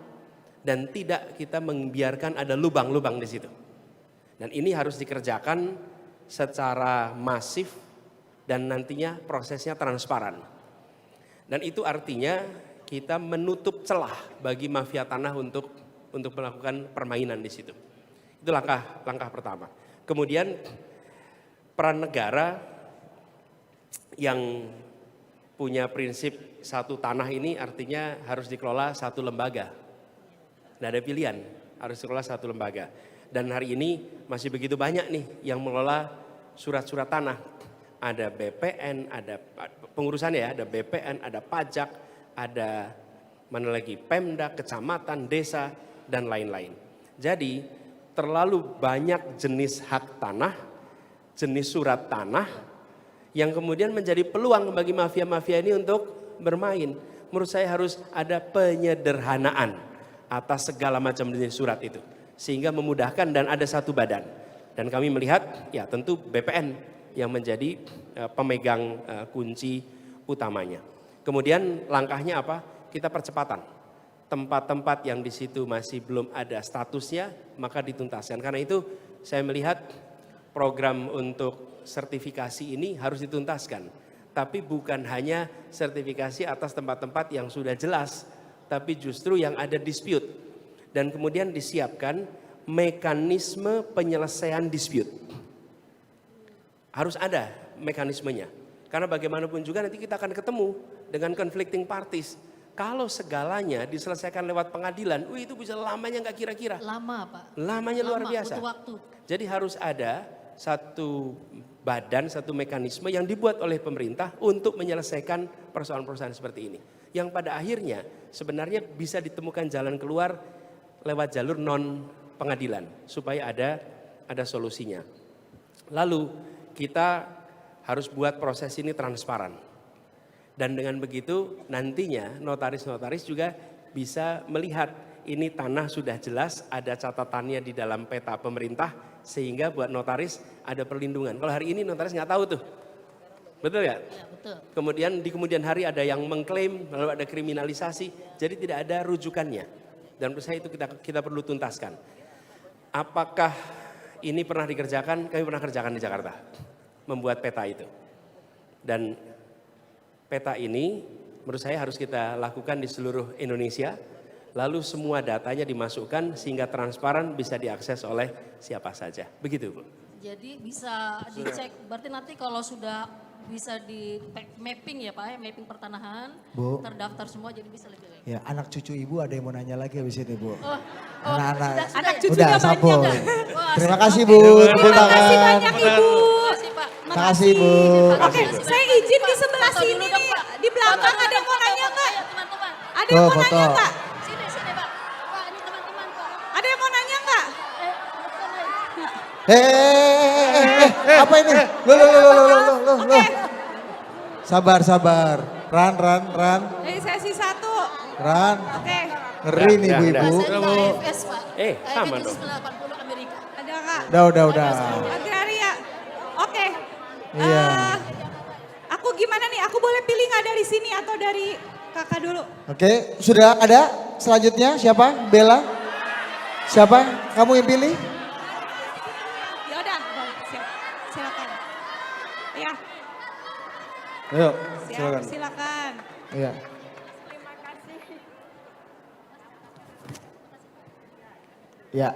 Dan tidak kita membiarkan ada lubang-lubang di situ. Dan ini harus dikerjakan secara masif dan nantinya prosesnya transparan. Dan itu artinya kita menutup celah bagi mafia tanah untuk melakukan permainan di situ. Itu langkah pertama. Kemudian peran negara yang punya prinsip satu tanah ini artinya harus dikelola satu lembaga. Tidak ada pilihan, harus dikelola satu lembaga. Dan hari ini masih begitu banyak nih yang mengelola surat-surat tanah. Ada BPN, ada pengurusannya ya, ada BPN, ada pajak, ada mana lagi, Pemda, kecamatan, desa, dan lain-lain. Jadi terlalu banyak jenis hak tanah, jenis surat tanah, yang kemudian menjadi peluang bagi mafia-mafia ini untuk bermain. Menurut saya harus ada penyederhanaan atas segala macam jenis surat itu. Sehingga memudahkan dan ada satu badan. Dan kami melihat ya tentu BPN yang menjadi pemegang kunci utamanya. Kemudian langkahnya apa? Kita percepatan. Tempat-tempat yang di situ masih belum ada statusnya maka dituntaskan. Karena itu saya melihat program untuk sertifikasi ini harus dituntaskan. Tapi bukan hanya sertifikasi atas tempat-tempat yang sudah jelas, tapi justru yang ada dispute. Dan kemudian disiapkan mekanisme penyelesaian dispute. Harus ada mekanismenya. Karena bagaimanapun juga nanti kita akan ketemu dengan conflicting parties. Kalau segalanya diselesaikan lewat pengadilan, itu bisa lamanya nggak kira-kira. Lama Pak. Lamanya luar biasa. Butuh waktu. Jadi harus ada satu badan, satu mekanisme yang dibuat oleh pemerintah untuk menyelesaikan persoalan-persoalan seperti ini. Yang pada akhirnya sebenarnya bisa ditemukan jalan keluar lewat jalur non pengadilan supaya ada solusinya. Lalu kita harus buat proses ini transparan. Dan dengan begitu nantinya notaris-notaris juga bisa melihat ini tanah sudah jelas, ada catatannya di dalam peta pemerintah sehingga buat notaris ada perlindungan. Kalau hari ini notaris nggak tahu tuh. Betul ya? Ya, betul. Kemudian di kemudian hari ada yang mengklaim, lalu ada kriminalisasi, jadi tidak ada rujukannya. Dan menurut saya itu kita perlu tuntaskan. Apakah ini pernah dikerjakan? Kami pernah kerjakan di Jakarta, membuat peta itu. Dan peta ini menurut saya harus kita lakukan di seluruh Indonesia. Lalu semua datanya dimasukkan sehingga transparan bisa diakses oleh siapa saja. Begitu Bu. Jadi bisa dicek, berarti nanti kalau sudah bisa di mapping ya Pak ya, mapping pertanahan, Bu. terdaftar semua jadi bisa lebih baik. Ya, anak cucu ibu ada yang mau nanya lagi habis ini Bu. Anak-anak. Anak cucunya Udah banyak. sambung. Wah, Terima asik. kasih Bu. Tepuk Terima kasih tangan. banyak Ibu. Terima kasih Pak. Terima kasih Bu. Oke, saya izin di sebelah Foto sini dulu dong, nih. Pak. Di belakang Foto ada yang mau dulu, nanya foto. nggak? Ayo teman-teman. Ada yang mau Foto. nanya nggak? Sini Pak. Pak ini teman-teman Pak. Ada yang mau nanya nggak? Apa ini? Loh. Oke, Sabar. Ran. dari sesi 1. Ran. Oke, Ngeri nih Bu Udah. Ibu. Saya di AFS Pak. Sama AFS dong. 80 Amerika. ada nggak? Udah. Agraria. Oke. Iya. Aku gimana nih? Aku boleh pilih nggak dari sini atau dari kakak dulu? Oke, sudah ada selanjutnya siapa? Bella? Siapa? Kamu yang pilih? Ya udah, siap. Silakan. Ya, Ayo, siap. Silakan. Iya. Ya.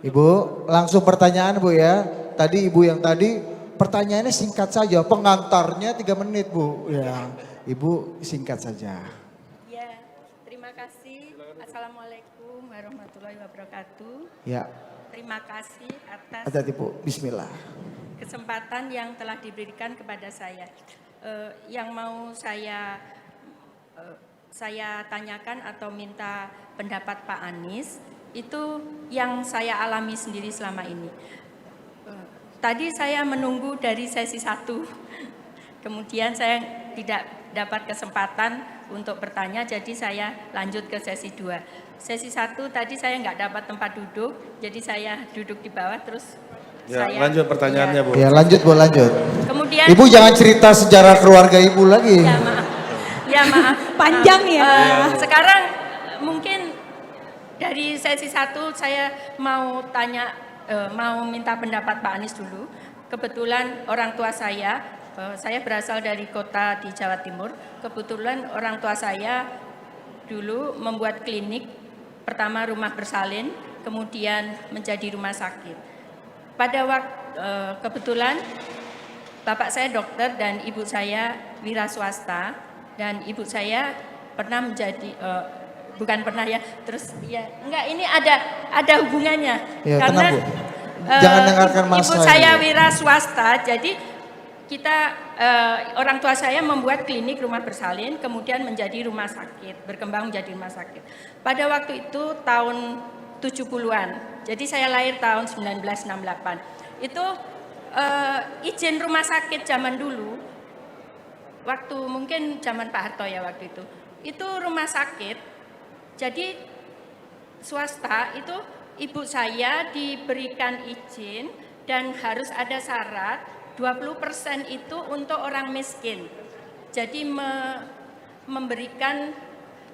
Ibu, langsung pertanyaan Bu ya. Tadi Ibu yang tadi pertanyaannya singkat saja, pengantarnya 3 menit Bu. Ya, Ibu singkat saja. Ya, terima kasih. Assalamualaikum warahmatullahi wabarakatuh. Ya, Terima kasih atas hati-hati Bu. Bismillah. kesempatan yang telah diberikan kepada saya. Yang mau saya tanyakan atau minta pendapat Pak Anies, itu yang saya alami sendiri selama ini. Tadi saya menunggu dari sesi 1, kemudian saya tidak dapat kesempatan untuk bertanya, jadi saya lanjut ke sesi 2. Sesi 1 tadi saya nggak dapat tempat duduk, jadi saya duduk di bawah terus Ya, saya... lanjut pertanyaannya Bu. Ya, lanjut Bu, lanjut. Kemudian... Ibu jangan cerita sejarah keluarga Ibu lagi. Ya maaf, ya maaf. Panjang ya. Sekarang mungkin dari sesi 1 saya mau tanya, mau minta pendapat Pak Anies dulu. Kebetulan orang tua saya berasal dari kota di Jawa Timur. Kebetulan orang tua saya dulu membuat klinik, pertama rumah bersalin, kemudian menjadi rumah sakit. Pada waktu kebetulan bapak saya dokter dan ibu saya wira swasta, dan ibu saya pernah menjadi bukan pernah ya, terus ya enggak, ini ada hubungannya Ya, karena tenang, Bu. Jangan dengarkan Mas Ibu Wahyu. saya wira swasta, jadi kita orang tua saya membuat klinik rumah bersalin, kemudian menjadi rumah sakit, berkembang menjadi rumah sakit. Pada waktu itu tahun 70-an, jadi saya lahir tahun 1968. Itu izin rumah sakit zaman dulu, waktu mungkin zaman Pak Harto ya waktu itu rumah sakit, jadi swasta itu ibu saya diberikan izin dan harus ada syarat 20% itu untuk orang miskin. Jadi memberikan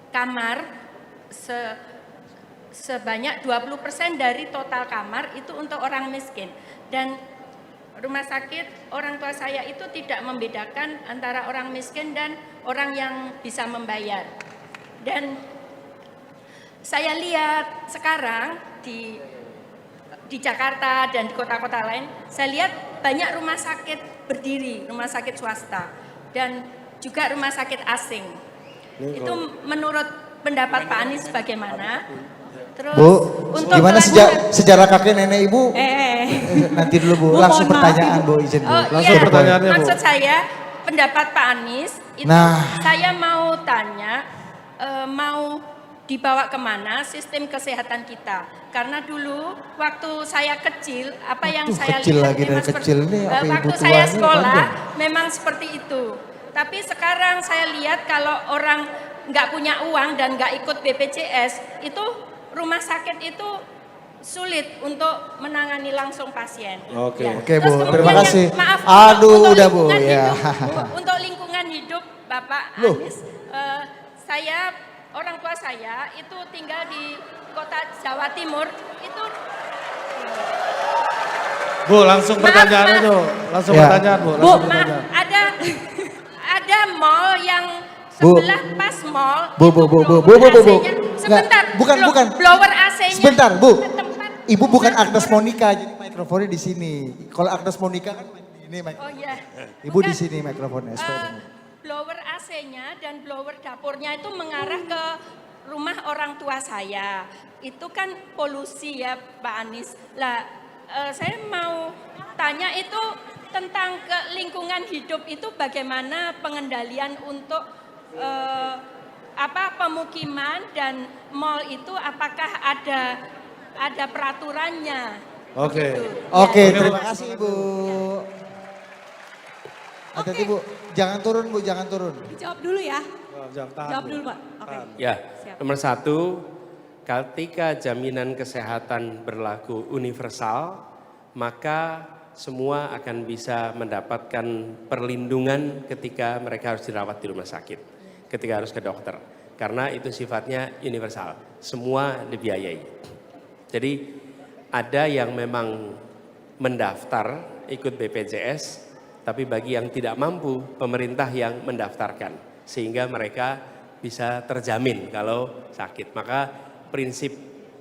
kamar sebanyak 20% dari total kamar itu untuk orang miskin. Dan rumah sakit orang tua saya itu tidak membedakan antara orang miskin dan orang yang bisa membayar. Dan saya lihat sekarang di Jakarta dan di kota-kota lain, saya lihat banyak rumah sakit berdiri, rumah sakit swasta dan juga rumah sakit asing. Itu menurut pendapat Pak Anies bagaimana? Terus Bu, untuk gimana sejarah kakek nenek ibu? Nanti dulu Bu, Bu, langsung mohon maaf, pertanyaan Ibu. Bu, izin Bu. Oh Langsung iya, pertanyaannya Bu. maksud saya pendapat Pak Anies itu saya mau tanya, mau dibawa kemana sistem kesehatan kita? Karena dulu waktu saya kecil, apa yang saya kecil lihat lagi memang dari kecil nih, apa waktu ibu saya tuanya sekolah panjang. memang seperti itu. Tapi sekarang saya lihat kalau orang nggak punya uang dan nggak ikut BPJS, itu rumah sakit itu sulit untuk menangani langsung pasien. Oke. Ya. Oke, Terus Bu. kemudian Terima kasih. maaf, Aduh, untuk udah, Bu, lingkungan ya. hidup, untuk lingkungan hidup Bapak Anies, saya orang tua saya itu tinggal di kota Jawa Timur itu. Bu, langsung pertanyaannya maaf. tuh. Langsung Ya. pertanyaan Bu. Bu, Langsung maaf, pertanyaan. ada mall yang Bu. sebelah pas mall. Bu. itu blower Bu. AC-nya. Sebentar, Enggak, bukan. Blower AC-nya. Sebentar, Bu. ke tempat Ibu bukan pusat Agnes orang. Monica, jadi mikrofonnya di sini. Kalau Agnes Monica kan ini Oh iya. Ibu di sini mikrofonnya. supaya dengar. Blower AC-nya dan blower dapurnya itu mengarah ke rumah orang tua saya. Itu kan polusi ya Pak Anies. Lah saya mau tanya itu tentang ke lingkungan hidup itu bagaimana pengendalian untuk pemukiman dan mall itu apakah ada peraturannya? Oke. Gitu. Oke, Ya. terima kasih Ibu. Hati-hati Bu, jangan turun Bu, jangan turun. Dijawab dulu ya. Tahan, Jawab Bu. dulu Pak. Oke. Ya, Siap. nomor satu, ketika jaminan kesehatan berlaku universal, maka semua akan bisa mendapatkan perlindungan ketika mereka harus dirawat di rumah sakit, ketika harus ke dokter. Karena itu sifatnya universal, semua dibiayai. Jadi ada yang memang mendaftar ikut BPJS, tapi bagi yang tidak mampu, pemerintah yang mendaftarkan. Sehingga mereka bisa terjamin kalau sakit. Maka prinsip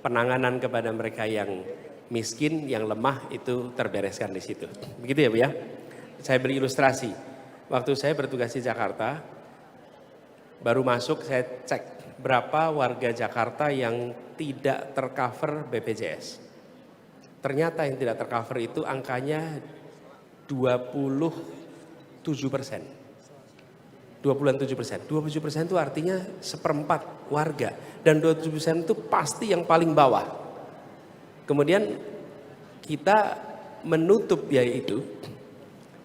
penanganan kepada mereka yang miskin, yang lemah itu terbereskan di situ. Begitu ya Bu ya. Saya beri ilustrasi. Waktu saya bertugas di Jakarta, baru masuk saya cek berapa warga Jakarta yang tidak tercover BPJS. Ternyata yang tidak tercover itu angkanya 27%. 27%. 27% itu artinya seperempat warga. Dan 27% itu pasti yang paling bawah. Kemudian kita menutup biaya itu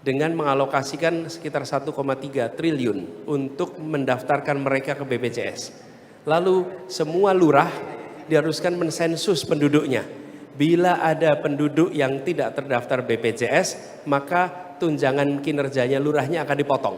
dengan mengalokasikan sekitar 1,3 triliun untuk mendaftarkan mereka ke BPJS. Lalu semua lurah diharuskan mensensus penduduknya. Bila ada penduduk yang tidak terdaftar BPJS, maka tunjangan kinerjanya lurahnya akan dipotong.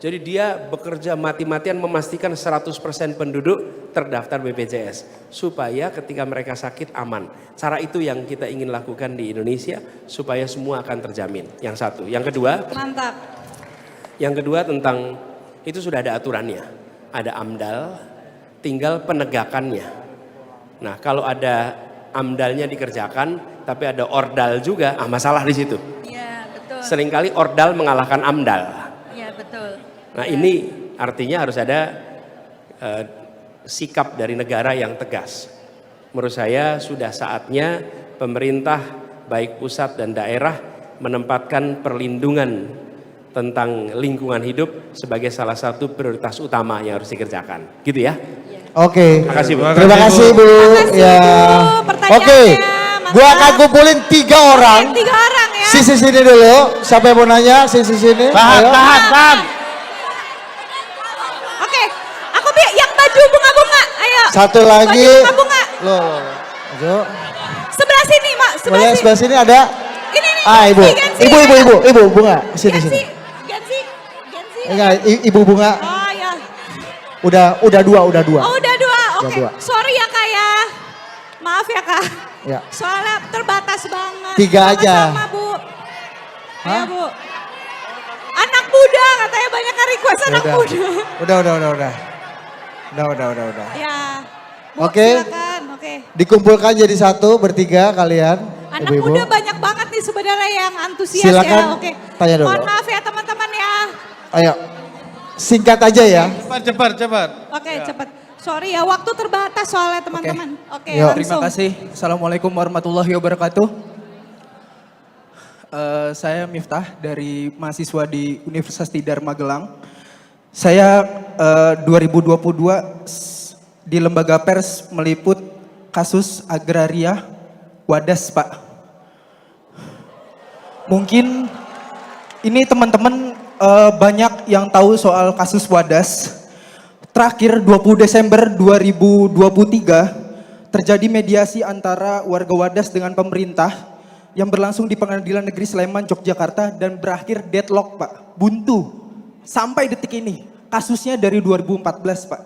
Jadi dia bekerja mati-matian memastikan 100% penduduk terdaftar BPJS. Supaya ketika mereka sakit aman. Cara itu yang kita ingin lakukan di Indonesia supaya semua akan terjamin. Yang satu. Yang kedua. Mantap. Yang kedua tentang, itu sudah ada aturannya. Ada AMDAL, tinggal penegakannya. Nah kalau ada AMDALnya dikerjakan, tapi ada ORDAL juga, masalah di situ. Iya, betul. Seringkali ORDAL mengalahkan AMDAL. Iya, betul. Nah ini artinya harus ada sikap dari negara yang tegas. Menurut saya sudah saatnya pemerintah baik pusat dan daerah menempatkan perlindungan tentang lingkungan hidup sebagai salah satu prioritas utama yang harus dikerjakan. Gitu ya. Oke. Terima kasih, Bu. Terima kasih Bu. kasih, Ya. Bu. Pertanyaannya, Oke. Gua mantap. akan kumpulin 3 orang. 3 orang ya. Sisi sini dulu. Siapa yang mau nanya? Sisi sini. Ayo. Tahan. Oke, aku yang baju bunga-bunga. Ayo. Satu lagi. Baju bunga-bunga. Loh. Ayo. Sebelah sini, Mak. Boleh sebelah sini ada? Ini nih. Ah, Ibu. Gensi. Ibu bunga. Sini sini. Gensi. Enggak, Ibu bunga. Oh ya. Udah dua. Oh udah 2, oke. dua. Sorry ya Kak ya. Maaf ya Kak. Ya. Soalnya terbatas banget. 3 aja. Sama-sama Bu. Ayo Bu. Anak muda katanya banyak yang request anak muda. Udah. Ya. Bu, Oke. silakan. Oke. Dikumpulkan jadi satu bertiga kalian. Anak Ibu-ibu. muda banyak banget nih sebenarnya yang antusias Silakan ya. Oke. tanya dulu. Mohon maaf ya teman-teman ya. Ayo. Singkat aja ya. Cepat. Oke, cepat. Sorry ya, waktu terbatas soalnya teman-teman. Oke, Yuk. langsung. Terima kasih. Assalamualaikum warahmatullahi wabarakatuh. Saya Miftah dari mahasiswa di Universitas Tidar Magelang. Saya 2022 di lembaga pers meliput kasus agraria Wadas, Pak. Mungkin ini teman-teman banyak yang tahu soal kasus Wadas. Terakhir 20 Desember 2023 terjadi mediasi antara warga Wadas dengan pemerintah yang berlangsung di Pengadilan Negeri Sleman, Yogyakarta dan berakhir deadlock, Pak. Buntu sampai detik ini. Kasusnya dari 2014, Pak.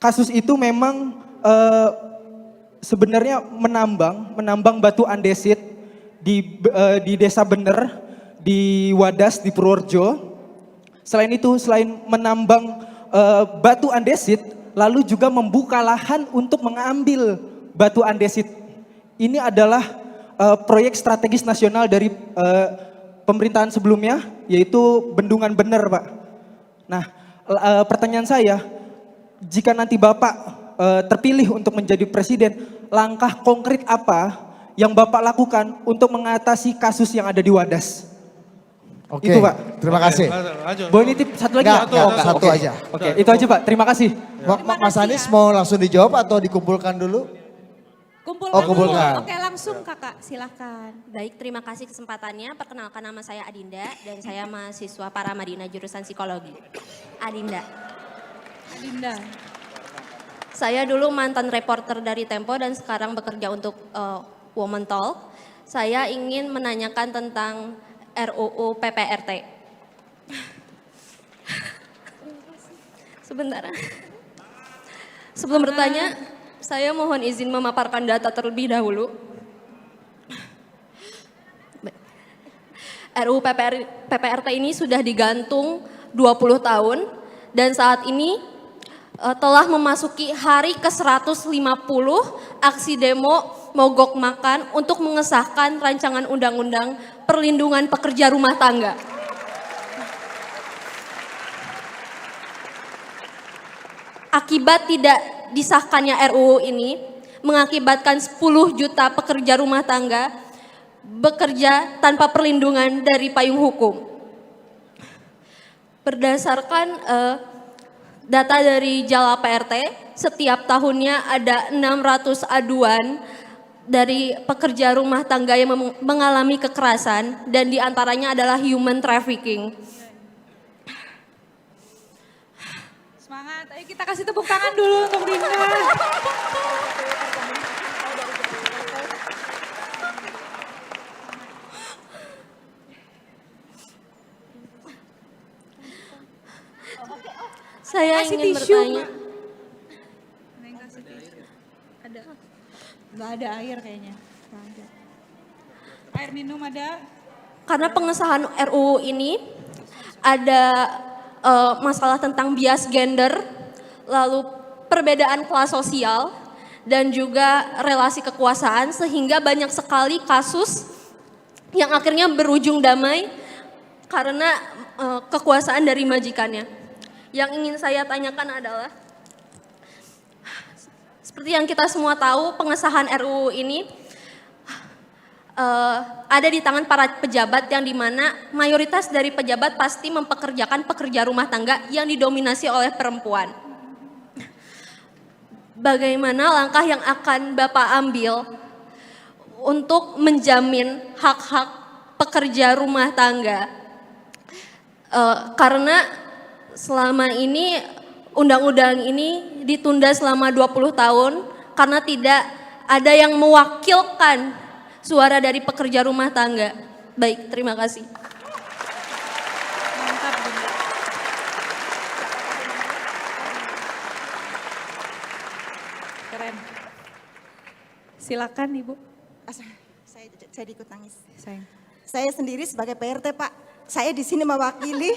Kasus itu memang sebenarnya menambang batu andesit di Desa Bener, di Wadas, di Purworejo. Selain itu, selain menambang batu andesit, lalu juga membuka lahan untuk mengambil batu andesit. Ini adalah proyek strategis nasional dari pemerintahan sebelumnya, yaitu Bendungan Bener, Pak. Nah, pertanyaan saya, jika nanti Bapak terpilih untuk menjadi presiden, langkah konkret apa yang Bapak lakukan untuk mengatasi kasus yang ada di Wadas? Oke. Itu, Pak. Terima kasih. Boleh nitip satu lagi? Enggak, satu aja. Oke, itu aja Pak. Terima kasih. Mas Anies mau langsung dijawab atau dikumpulkan dulu? Kumpulkan. Oh, kumpulkan. Dulu. Oke, langsung Kakak, silakan. Baik, terima kasih kesempatannya. Perkenalkan, nama saya Adinda dan saya mahasiswa Paramadina jurusan Psikologi. Adinda. Saya dulu mantan reporter dari Tempo dan sekarang bekerja untuk Women Talk. Saya ingin menanyakan tentang RUU PPRT. Sebentar. Sebelum bertanya, saya mohon izin memaparkan data terlebih dahulu. RUU PPRT ini sudah digantung 20 tahun dan saat ini telah memasuki hari ke-150 aksi demo mogok makan untuk mengesahkan rancangan undang-undang perlindungan pekerja rumah tangga. Akibat tidak disahkannya RUU ini mengakibatkan 10 juta pekerja rumah tangga bekerja tanpa perlindungan dari payung hukum. Berdasarkan data dari Jala PRT, setiap tahunnya ada 600 aduan dari pekerja rumah tangga yang mengalami kekerasan dan diantaranya adalah human trafficking. Semangat, ayo kita kasih tepuk tangan dulu untuk Dinda. Saya Kasih ingin tisu, bertanya. Neng kasih tisu. Ada. Nggak ada air kayaknya. Nggak ada. Air minum ada. Karena pengesahan RUU ini ada masalah tentang bias gender, lalu perbedaan kelas sosial, dan juga relasi kekuasaan sehingga banyak sekali kasus yang akhirnya berujung damai karena kekuasaan dari majikannya. Yang ingin saya tanyakan adalah, seperti yang kita semua tahu, pengesahan RUU ini ada di tangan para pejabat yang dimana mayoritas dari pejabat pasti mempekerjakan pekerja rumah tangga yang didominasi oleh perempuan. Bagaimana langkah yang akan Bapak ambil untuk menjamin hak-hak pekerja rumah tangga? Karena selama ini undang-undang ini ditunda selama 20 tahun karena tidak ada yang mewakilkan suara dari pekerja rumah tangga. Baik, terima kasih. Mantap, Bunda. Keren. Silakan Ibu. Saya ikut nangis. Sayang. Saya sendiri sebagai PRT, Pak. Saya di sini mewakili.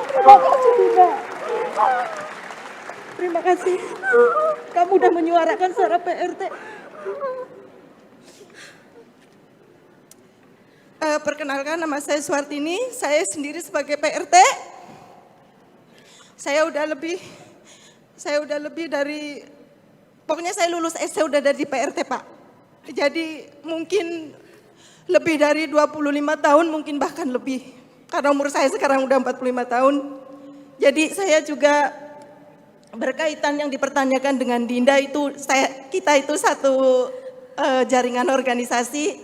Terima kasih, Bunda. Terima kasih. Kamu udah menyuarakan suara PRT. Perkenalkan, nama saya Suartini. Saya sendiri sebagai PRT. Saya udah lebih dari, pokoknya saya lulus SD udah dari PRT, Pak. Jadi mungkin lebih dari 25 tahun, mungkin bahkan lebih. Karena umur saya sekarang udah 45 tahun. Jadi saya juga berkaitan yang dipertanyakan dengan Dinda itu, kita itu satu jaringan organisasi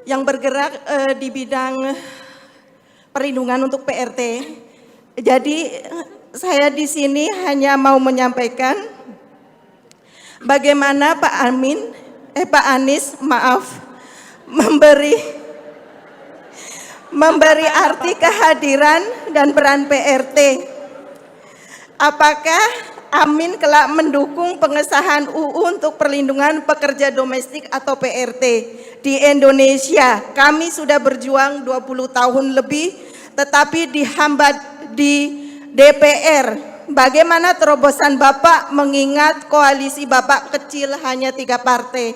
yang bergerak di bidang perlindungan untuk PRT. Jadi saya di sini hanya mau menyampaikan bagaimana Pak Anies memberi arti kehadiran dan peran PRT. Apakah Amin kelak mendukung pengesahan UU untuk perlindungan pekerja domestik atau PRT di Indonesia? Kami sudah berjuang 20 tahun lebih, tetapi dihambat di DPR. Bagaimana terobosan Bapak mengingat koalisi Bapak kecil hanya 3 partai?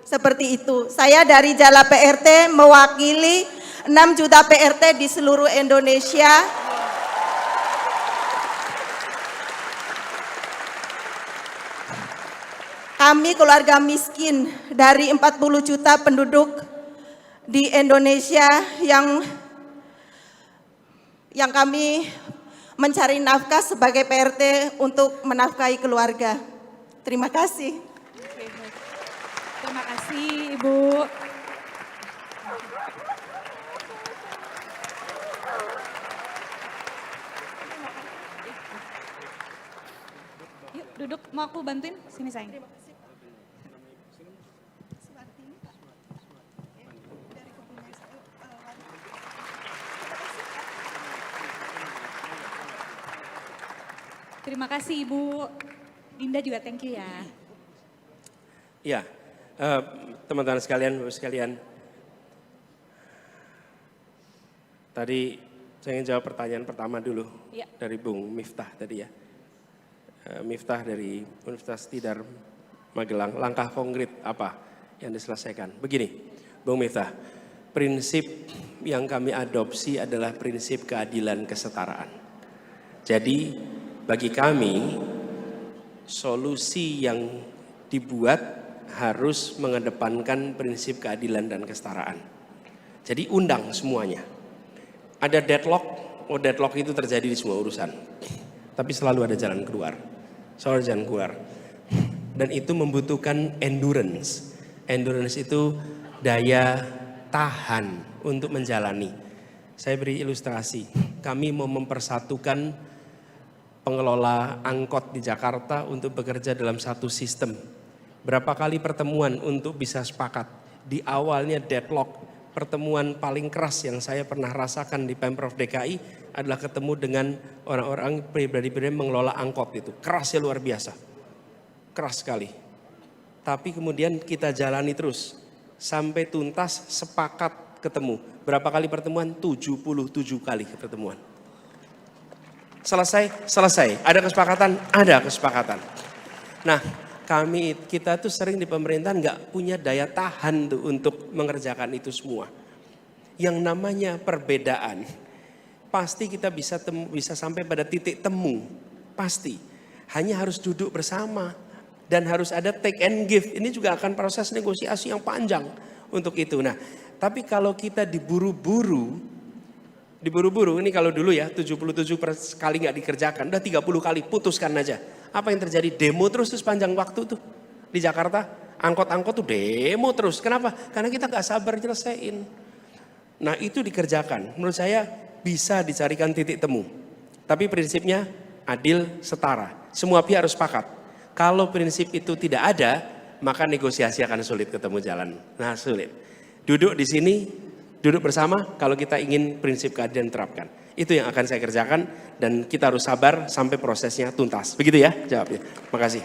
Seperti itu. Saya dari Jala PRT mewakili 6 juta PRT di seluruh Indonesia. Kami keluarga miskin dari 40 juta penduduk di Indonesia yang kami mencari nafkah sebagai PRT untuk menafkahi keluarga. Terima kasih. Terima kasih Ibu. Yuk duduk, mau aku bantuin? Sini sayang. Terima kasih Ibu. Dinda juga thank you ya. Ya, teman-teman sekalian, Bapak sekalian. Tadi saya ingin jawab pertanyaan pertama dulu Ya. dari Bung Miftah tadi ya. Miftah dari Universitas Tidar Magelang, langkah konkret apa yang diselesaikan? Begini, Bung Miftah, prinsip yang kami adopsi adalah prinsip keadilan kesetaraan. Jadi bagi kami solusi yang dibuat harus mengedepankan prinsip keadilan dan kesetaraan. Jadi undang semuanya. Ada deadlock itu terjadi di semua urusan. Tapi selalu ada jalan keluar. Selalu ada jalan keluar. Dan itu membutuhkan endurance. Endurance itu daya tahan untuk menjalani. Saya beri ilustrasi. Kami mau mempersatukan pengelola angkot di Jakarta untuk bekerja dalam satu sistem. Berapa kali pertemuan untuk bisa sepakat. Di awalnya deadlock, pertemuan paling keras yang saya pernah rasakan di Pemprov DKI adalah ketemu dengan orang-orang pribadi-pribadi mengelola angkot itu. Kerasnya luar biasa, keras sekali. Tapi kemudian kita jalani terus, sampai tuntas sepakat ketemu. Berapa kali pertemuan? 77 kali pertemuan. Selesai. Ada kesepakatan. Nah, kita tuh sering di pemerintahan nggak punya daya tahan tuh untuk mengerjakan itu semua. Yang namanya perbedaan, pasti kita bisa sampai pada titik temu, pasti. Hanya harus duduk bersama, Dan harus ada take and give. Ini juga akan proses negosiasi yang panjang untuk itu. Nah, tapi kalau kita diburu-buru ini kalau dulu ya 77 kali nggak dikerjakan, udah 30 kali putuskan aja. Apa yang terjadi? Demo terus panjang waktu tuh di Jakarta. Angkot-angkot tuh demo terus. Kenapa? Karena kita nggak sabar nyelesain. Nah itu dikerjakan. Menurut saya bisa dicarikan titik temu. Tapi prinsipnya adil, setara. Semua pihak harus sepakat. Kalau prinsip itu tidak ada, maka negosiasi akan sulit ketemu jalan. Nah sulit. Duduk di sini, duduk bersama kalau kita ingin prinsip keadilan terapkan. Itu yang akan saya kerjakan dan kita harus sabar sampai prosesnya tuntas. Begitu ya jawabnya. Makasih.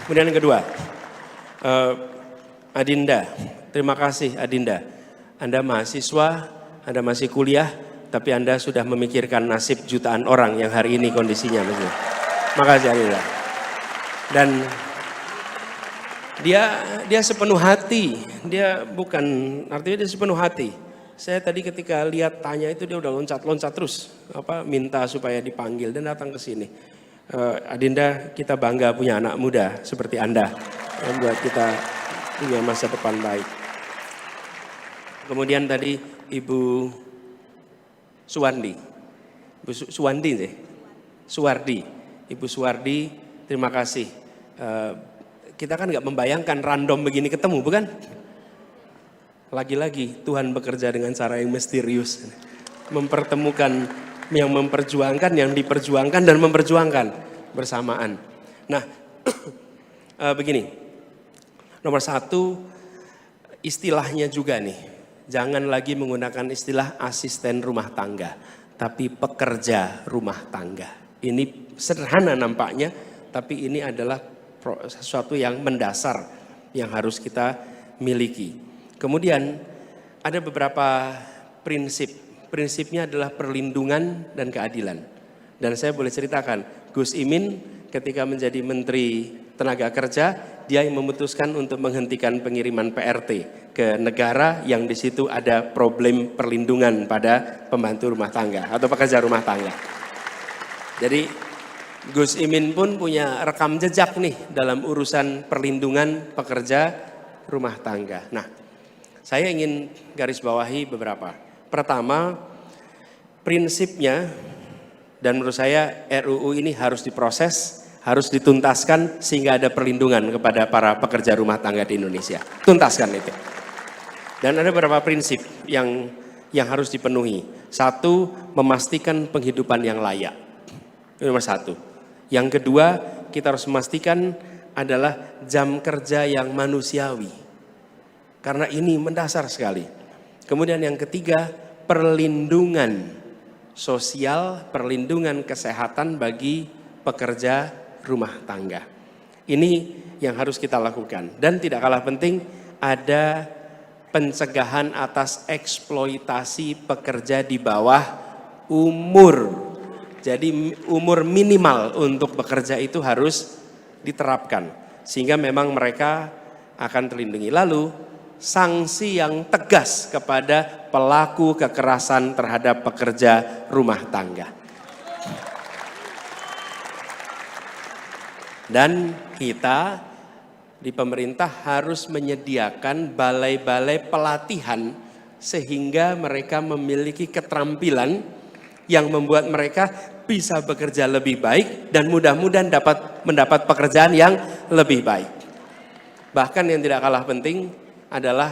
Kemudian yang kedua, Adinda. Terima kasih Adinda. Anda mahasiswa, Anda masih kuliah, tapi Anda sudah memikirkan nasib jutaan orang yang hari ini kondisinya. Makasih Adinda. Dan dia sepenuh hati, dia bukan, artinya dia sepenuh hati. Saya tadi ketika lihat tanya itu dia udah loncat-loncat terus, minta supaya dipanggil dan datang ke sini. Adinda, kita bangga punya anak muda seperti Anda yang buat kita punya masa depan baik. Kemudian tadi Ibu Suwardi, Ibu Suwardi, terima kasih. Kita kan nggak membayangkan random begini ketemu, bukan? Lagi-lagi Tuhan bekerja dengan cara yang misterius. Mempertemukan yang memperjuangkan, yang diperjuangkan dan memperjuangkan bersamaan. Nah, begini. Nomor satu, istilahnya juga nih. Jangan lagi menggunakan istilah asisten rumah tangga, tapi pekerja rumah tangga. Ini sederhana nampaknya, tapi ini adalah sesuatu yang mendasar yang harus kita miliki. Kemudian ada beberapa prinsip. Prinsipnya adalah perlindungan dan keadilan. Dan saya boleh ceritakan, Gus Imin ketika menjadi Menteri Tenaga Kerja, dia yang memutuskan untuk menghentikan pengiriman PRT ke negara yang di situ ada problem perlindungan pada pembantu rumah tangga atau pekerja rumah tangga. Jadi Gus Imin pun punya rekam jejak nih dalam urusan perlindungan pekerja rumah tangga. Nah, saya ingin garis bawahi beberapa. Pertama, prinsipnya dan menurut saya RUU ini harus diproses, harus dituntaskan sehingga ada perlindungan kepada para pekerja rumah tangga di Indonesia. Tuntaskan itu. Dan ada beberapa prinsip yang harus dipenuhi. Satu, memastikan penghidupan yang layak. Itu nomor satu. Yang kedua, kita harus memastikan adalah jam kerja yang manusiawi. Karena ini mendasar sekali. Kemudian yang ketiga, perlindungan sosial, perlindungan kesehatan bagi pekerja rumah tangga. Ini yang harus kita lakukan. Dan tidak kalah penting, ada pencegahan atas eksploitasi pekerja di bawah umur. Jadi umur minimal untuk bekerja itu harus diterapkan. Sehingga memang mereka akan terlindungi. Lalu sanksi yang tegas kepada pelaku kekerasan terhadap pekerja rumah tangga. Dan kita di pemerintah harus menyediakan balai-balai pelatihan sehingga mereka memiliki keterampilan yang membuat mereka bisa bekerja lebih baik dan mudah-mudahan mendapat pekerjaan yang lebih baik. Bahkan yang tidak kalah penting adalah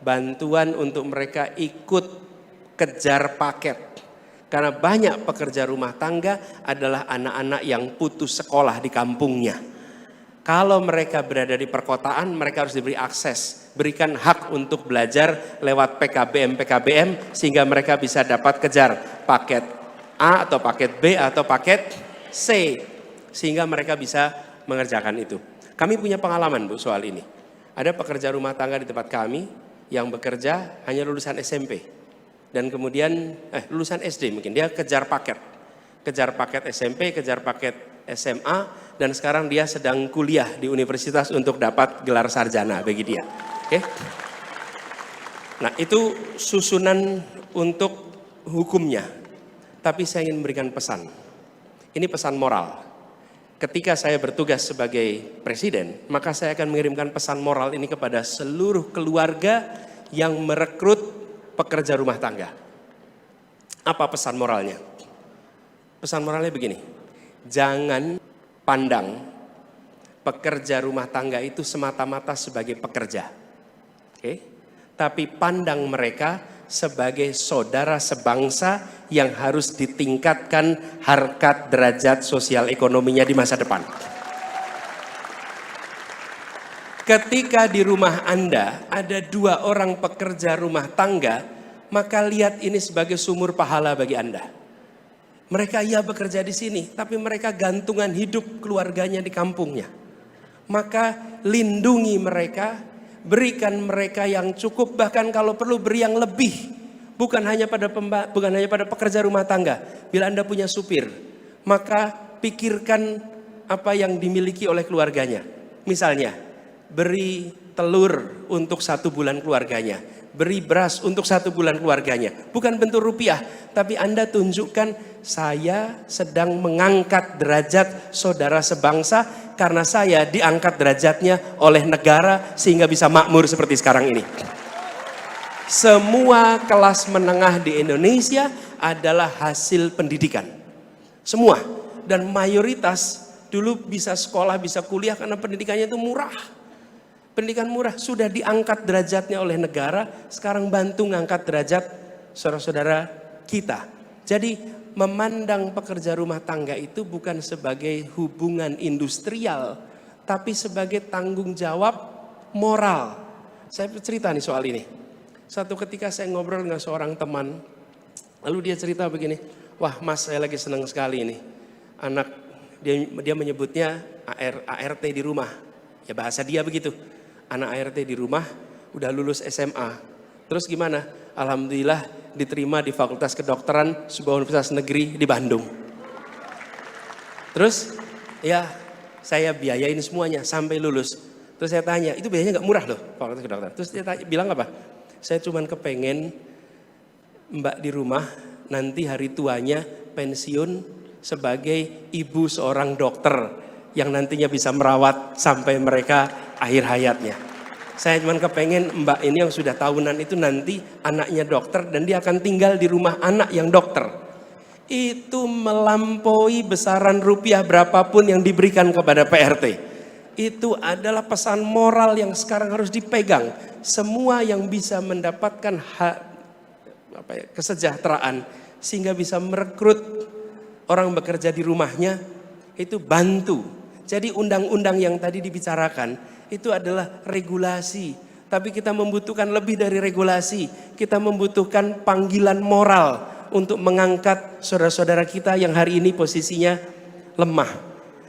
bantuan untuk mereka ikut kejar paket. Karena banyak pekerja rumah tangga adalah anak-anak yang putus sekolah di kampungnya. Kalau mereka berada di perkotaan, mereka harus diberi akses, berikan hak untuk belajar lewat PKBM sehingga mereka bisa dapat kejar paket A atau paket B atau paket C sehingga mereka bisa mengerjakan itu. Kami punya pengalaman Bu soal ini. Ada pekerja rumah tangga di tempat kami yang bekerja hanya lulusan SMP dan kemudian lulusan SD mungkin dia kejar paket SMP, kejar paket SMA dan sekarang dia sedang kuliah di universitas untuk dapat gelar sarjana bagi dia. Oke? Nah itu susunan untuk hukumnya. Tapi saya ingin memberikan pesan. Ini pesan moral. ketika saya bertugas sebagai presiden, maka saya akan mengirimkan pesan moral ini kepada seluruh keluarga yang merekrut pekerja rumah tangga. Apa pesan moralnya? Pesan moralnya begini, jangan pandang pekerja rumah tangga itu semata-mata sebagai pekerja. Oke? Tapi pandang mereka sebagai saudara sebangsa yang harus ditingkatkan harkat derajat sosial ekonominya di masa depan. Ketika di rumah Anda ada 2 orang pekerja rumah tangga, maka lihat ini sebagai sumur pahala bagi Anda. Mereka bekerja di sini, tapi mereka gantungan hidup keluarganya di kampungnya. Maka lindungi mereka, berikan mereka yang cukup, bahkan kalau perlu beri yang lebih. Bukan hanya pada pekerja rumah tangga. Bila Anda punya supir, maka pikirkan apa yang dimiliki oleh keluarganya. Misalnya, beri telur untuk 1 bulan keluarganya. Beri beras untuk 1 bulan keluarganya. Bukan bentuk rupiah, tapi Anda tunjukkan saya sedang mengangkat derajat saudara sebangsa karena saya diangkat derajatnya oleh negara sehingga bisa makmur seperti sekarang ini. Semua kelas menengah di Indonesia adalah hasil pendidikan. Semua. Dan mayoritas dulu bisa sekolah, bisa kuliah karena pendidikannya itu murah. Pendidikan murah, sudah diangkat derajatnya oleh negara, sekarang bantu ngangkat derajat saudara-saudara kita. Jadi memandang pekerja rumah tangga itu bukan sebagai hubungan industrial, tapi sebagai tanggung jawab moral. Saya cerita nih soal ini. Satu ketika saya ngobrol dengan seorang teman, lalu dia cerita begini, wah mas saya lagi senang sekali ini. Anak, dia menyebutnya ART di rumah, ya bahasa dia begitu. Anak ART di rumah, udah lulus SMA. Terus gimana? Alhamdulillah diterima di Fakultas Kedokteran sebuah universitas negeri di Bandung. Terus ya saya biayain semuanya sampai lulus. Terus saya tanya, itu biayanya gak murah loh Fakultas Kedokteran. Terus dia bilang apa? Saya cuman kepengen mbak di rumah nanti hari tuanya pensiun sebagai ibu seorang dokter yang nantinya bisa merawat sampai mereka akhir hayatnya. Saya cuma kepengen mbak ini yang sudah tahunan itu nanti anaknya dokter dan dia akan tinggal di rumah anak yang dokter. Itu melampaui besaran rupiah berapapun yang diberikan kepada PRT. Itu adalah pesan moral yang sekarang harus dipegang. Semua yang bisa mendapatkan kesejahteraan sehingga bisa merekrut orang bekerja di rumahnya itu bantu. Jadi undang-undang yang tadi dibicarakan itu adalah regulasi. Tapi kita membutuhkan lebih dari regulasi. Kita membutuhkan panggilan moral untuk mengangkat saudara-saudara kita yang hari ini posisinya lemah.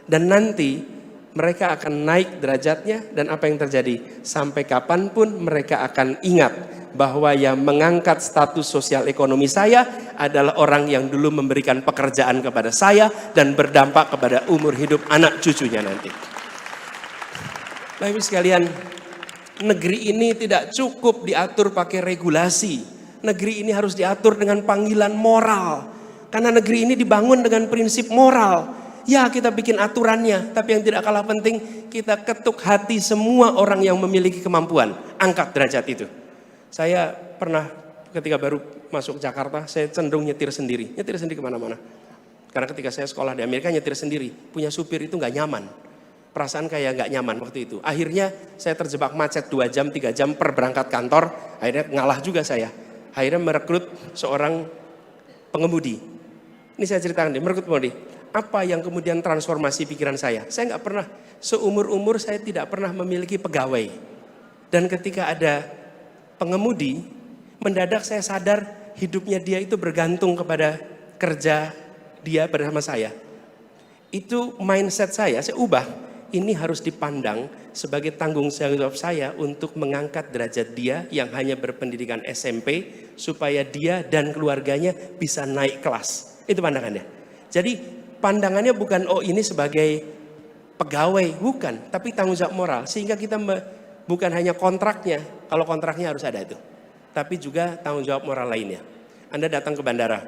Dan nanti mereka akan naik derajatnya dan apa yang terjadi? Sampai kapanpun mereka akan ingat bahwa yang mengangkat status sosial ekonomi saya adalah orang yang dulu memberikan pekerjaan kepada saya dan berdampak kepada umur hidup anak cucunya nanti. Bapak Ibu sekalian, negeri ini tidak cukup diatur pakai regulasi. Negeri ini harus diatur dengan panggilan moral. Karena negeri ini dibangun dengan prinsip moral. Ya kita bikin aturannya, tapi yang tidak kalah penting kita ketuk hati semua orang yang memiliki kemampuan. Angkat derajat itu. Saya pernah ketika baru masuk Jakarta, saya cenderung nyetir sendiri kemana-mana. Karena ketika saya sekolah di Amerika nyetir sendiri, punya supir itu gak nyaman. Perasaan kayak gak nyaman waktu itu. Akhirnya saya terjebak macet 2 jam, 3 jam per berangkat kantor. Akhirnya ngalah juga saya. Akhirnya merekrut seorang pengemudi. Ini saya ceritakan deh, merekrut pengemudi. Apa yang kemudian transformasi pikiran saya? Saya nggak pernah, seumur-umur saya tidak pernah memiliki pegawai. Dan ketika ada pengemudi, mendadak saya sadar hidupnya dia itu bergantung kepada kerja dia bersama saya. Itu mindset saya ubah. Ini harus dipandang sebagai tanggung jawab saya untuk mengangkat derajat dia yang hanya berpendidikan SMP supaya dia dan keluarganya bisa naik kelas. Itu pandangannya. Jadi pandangannya bukan ini sebagai pegawai, bukan, tapi tanggung jawab moral. Sehingga kita bukan hanya kontraknya, kalau kontraknya harus ada itu, tapi juga tanggung jawab moral lainnya. Anda datang ke bandara,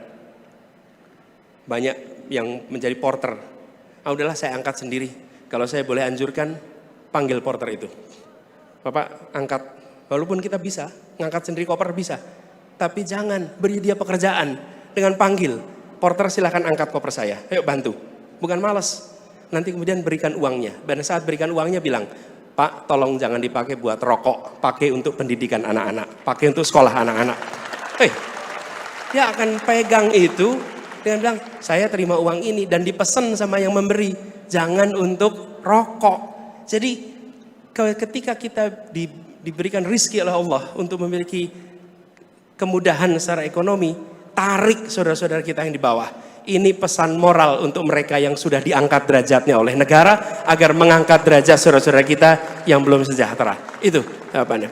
banyak yang menjadi porter. udahlah saya angkat sendiri. Kalau saya boleh anjurkan, panggil porter itu. Bapak angkat, walaupun kita bisa, ngangkat sendiri koper bisa. Tapi jangan beri dia pekerjaan dengan panggil. Porter silahkan angkat koper saya, ayo bantu. Bukan malas, nanti kemudian berikan uangnya. Dan saat berikan uangnya bilang, Pak tolong jangan dipakai buat rokok, pakai untuk pendidikan anak-anak, pakai untuk sekolah anak-anak. Dia akan pegang itu, dia bilang, saya terima uang ini dan dipesan sama yang memberi, jangan untuk rokok. Jadi ketika kita diberikan rizki oleh Allah untuk memiliki kemudahan secara ekonomi, tarik saudara-saudara kita yang di bawah. Ini pesan moral untuk mereka yang sudah diangkat derajatnya oleh negara, agar mengangkat derajat saudara-saudara kita yang belum sejahtera. Itu jawabannya.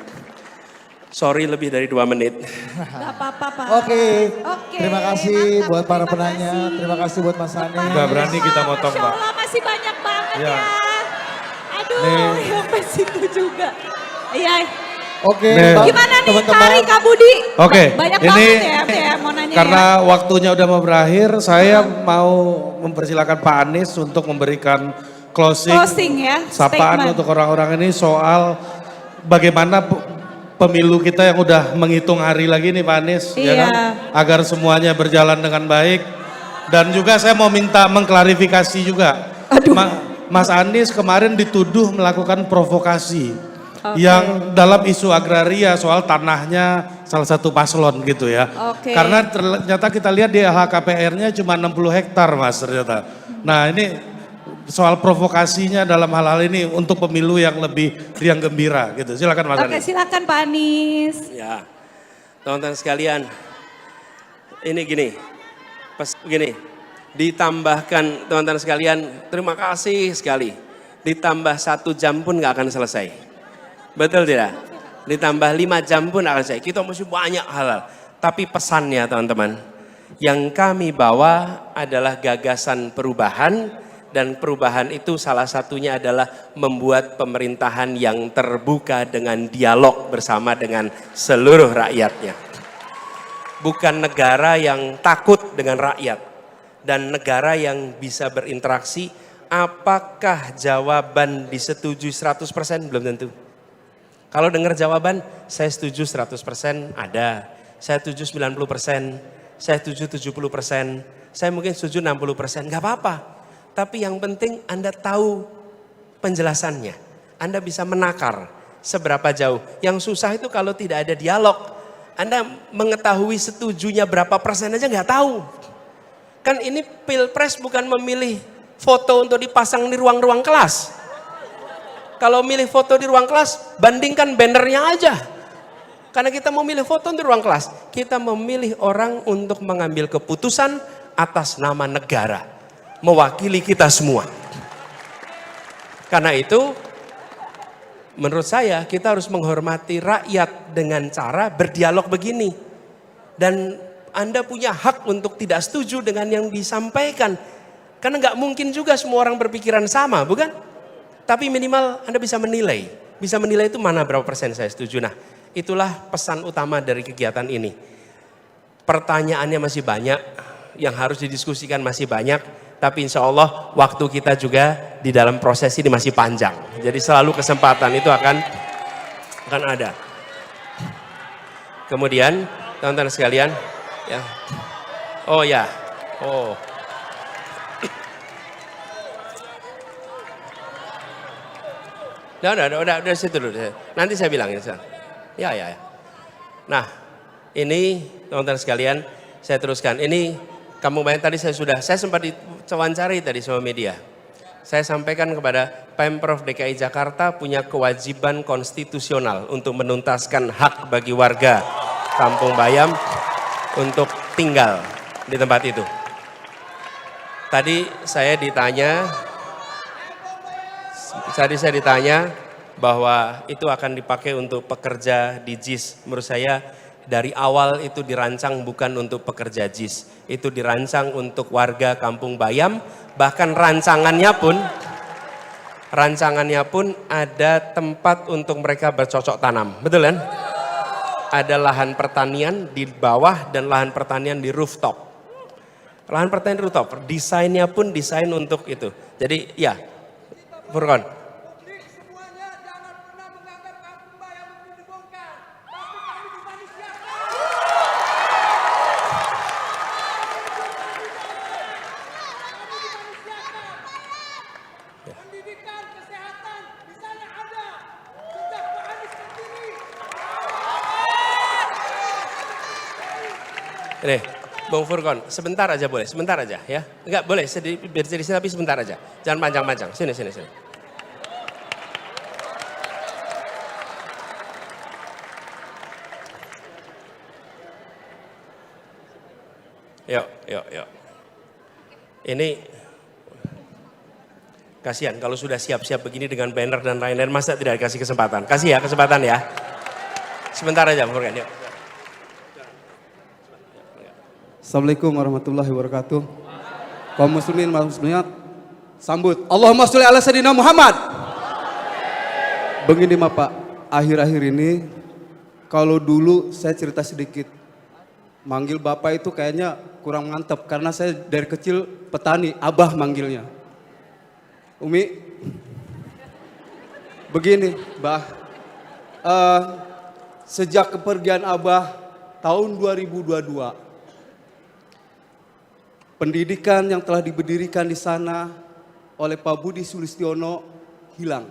Sorry lebih dari 2 menit. Gak apa-apa Pak. Oke. Terima kasih mantap, buat para terima penanya. kasih. Terima kasih buat Mas Anies. Nggak berani kita motong, Masya Mbak. Allah masih banyak banget Ya. ya. Aduh, Nih. sampai situ juga. Iya. Oke, Nih. Bang, Gimana nih teman-teman. Kari Kak Budi? Oke, Banyak ini banget ya mau nanya karena ya. waktunya udah mau berakhir, saya mau mempersilakan Pak Anies untuk memberikan Closing ya, sapaan statement. untuk orang-orang ini soal bagaimana pemilu kita yang udah menghitung hari lagi nih Pak Anies, ya Iya. kan? Agar semuanya berjalan dengan baik. Dan juga saya mau minta mengklarifikasi juga. Mas Anies kemarin dituduh melakukan provokasi. Yang dalam isu agraria soal tanahnya salah satu paslon gitu ya. Oke. Karena ternyata kita lihat di LHKPR-nya cuma 60 hektar Mas ternyata. Nah ini soal provokasinya dalam hal-hal ini untuk pemilu yang lebih riang gembira gitu. Silakan Mas Oke Anies. silakan Pak Anies. Ya, teman-teman sekalian, ini gini, ditambahkan teman-teman sekalian, terima kasih sekali. Ditambah 1 jam pun nggak akan selesai. Betul tidak? Ditambah 5 jam pun akan selesai. Kita masih banyak hal. Tapi pesannya teman-teman, yang kami bawa adalah gagasan perubahan, dan perubahan itu salah satunya adalah membuat pemerintahan yang terbuka dengan dialog bersama dengan seluruh rakyatnya. Bukan negara yang takut dengan rakyat, dan negara yang bisa berinteraksi. Apakah jawaban disetujui 100%? Belum tentu. Kalau dengar jawaban, saya setuju 100% ada, saya setuju 90%, saya setuju 70%, saya mungkin setuju 60%, nggak apa-apa. Tapi yang penting Anda tahu penjelasannya, Anda bisa menakar seberapa jauh. Yang susah itu kalau tidak ada dialog, Anda mengetahui setujunya berapa persen aja nggak tahu. Kan ini pilpres bukan memilih foto untuk dipasang di ruang-ruang kelas. Kalau milih foto di ruang kelas, bandingkan bannernya aja. Karena kita mau milih foto di ruang kelas, kita memilih orang untuk mengambil keputusan atas nama negara, mewakili kita semua. Karena itu, menurut saya kita harus menghormati rakyat dengan cara berdialog begini. Dan Anda punya hak untuk tidak setuju dengan yang disampaikan. Karena nggak mungkin juga semua orang berpikiran sama, bukan? Tapi minimal Anda bisa menilai. Bisa menilai itu mana berapa persen saya setuju. Nah, itulah pesan utama dari kegiatan ini. Pertanyaannya masih banyak, yang harus didiskusikan masih banyak. Tapi insya Allah waktu kita juga di dalam proses ini masih panjang. Jadi selalu kesempatan itu akan ada. Kemudian teman-teman sekalian, ya. Oh ya, oh. Udah situ dulu. Nanti saya bilang ya. Ya. Nah, ini teman-teman sekalian, saya teruskan. Ini kamu bayang tadi saya sempat diwawancari tadi sama media. Saya sampaikan kepada Pemprov DKI Jakarta punya kewajiban konstitusional untuk menuntaskan hak bagi warga Kampung Bayam untuk tinggal di tempat itu. Tadi saya ditanya bahwa itu akan dipakai untuk pekerja di JIS. Menurut saya dari awal itu dirancang bukan untuk pekerja JIS. Itu dirancang untuk warga Kampung Bayam. Bahkan rancangannya pun ada tempat untuk mereka bercocok tanam. Betul kan? Ada lahan pertanian di bawah dan lahan pertanian di rooftop. Lahan pertanian rooftop, desainnya pun desain untuk itu. Jadi ya, Furqon. Ini, Bung Furqon, sebentar aja boleh, sebentar aja ya. Enggak boleh, berdiri sini tapi sebentar aja. Jangan panjang-panjang, sini. Yuk. Ini kasihan kalau sudah siap-siap begini dengan banner dan lain-lain, masa tidak dikasih kesempatan? Kasih ya kesempatan ya. Sebentar aja, Bung Furqon, yuk. Assalamualaikum warahmatullahi wabarakatuh. Kaum muslimin wal muslimat, sambut Allahumma sholli ala sayyidina Muhammad. Begini Pak, akhir-akhir ini kalau dulu saya cerita sedikit, manggil Bapak itu kayaknya kurang mantap karena saya dari kecil petani, Abah manggilnya. Umi, begini Bah, sejak kepergian Abah tahun 2022, pendidikan yang telah diberdirikan di sana oleh Pak Budi Sulistiono hilang.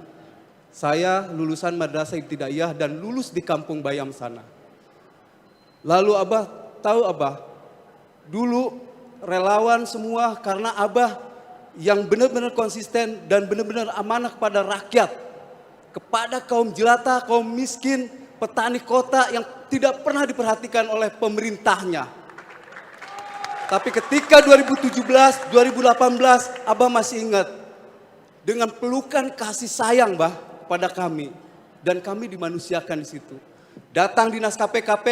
Saya lulusan Madrasah Ibtidaiyah dan lulus di Kampung Bayam sana. Lalu Abah, tahu Abah, dulu relawan semua karena Abah yang benar-benar konsisten dan benar-benar amanah kepada rakyat. Kepada kaum jelata, kaum miskin, petani kota yang tidak pernah diperhatikan oleh pemerintahnya. Tapi ketika 2017, 2018, Abah masih ingat dengan pelukan kasih sayang Bah kepada kami dan kami dimanusiakan di situ. Datang dinas KPKP,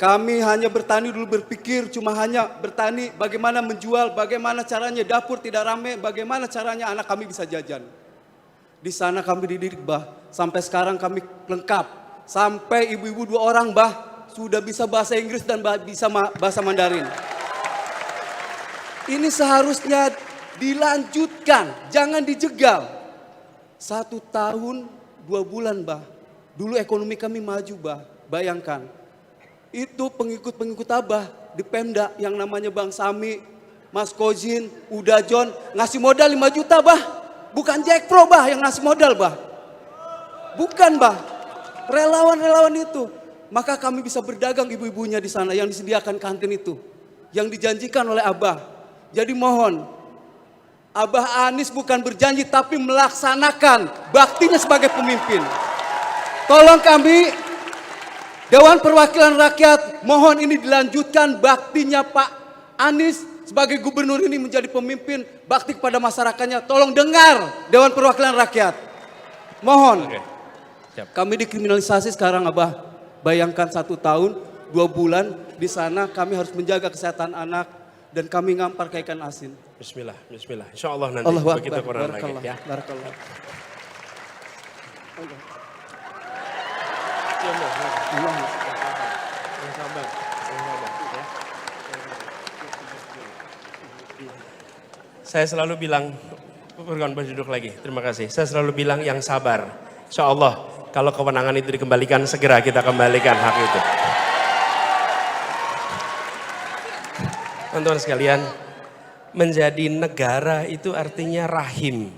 kami hanya bertani dulu berpikir cuma hanya bertani bagaimana menjual, bagaimana caranya dapur tidak rame, bagaimana caranya anak kami bisa jajan. Di sana kami dididik Bah, sampai sekarang kami lengkap. Sampai ibu-ibu 2 orang Bah sudah bisa bahasa Inggris dan bisa bahasa Mandarin. Ini seharusnya dilanjutkan, jangan dijegal. 1 tahun 2 bulan Bah, dulu ekonomi kami maju Bah, bayangkan. Itu pengikut-pengikut Abah di Pemda yang namanya Bang Sami, Mas Kozin, Uda John, ngasih modal 5 juta Bah. Bukan Jack Pro Bah yang ngasih modal Bah. Bukan Bah, relawan-relawan itu. Maka kami bisa berdagang ibu-ibunya di sana yang disediakan kantin itu. Yang dijanjikan oleh Abah. Jadi mohon, Abah Anies bukan berjanji tapi melaksanakan baktinya sebagai pemimpin. Tolong kami, Dewan Perwakilan Rakyat, mohon ini dilanjutkan baktinya Pak Anies sebagai gubernur ini menjadi pemimpin bakti kepada masyarakatnya. Tolong dengar Dewan Perwakilan Rakyat. Mohon. Kami dikriminalisasi sekarang Abah. Bayangkan 1 tahun, 2 bulan di sana kami harus menjaga kesehatan anak. Dan kami ngampar ke ikan asin. Bismillah. Insya Allah nanti begitu Quran lagi ya. Barakallah. Saya selalu bilang, Furqon berduduk lagi, terima kasih. Saya selalu bilang yang sabar. Insya Allah kalau kewenangan itu dikembalikan, segera kita kembalikan hak itu. Teman-teman sekalian, menjadi negara itu artinya rahim.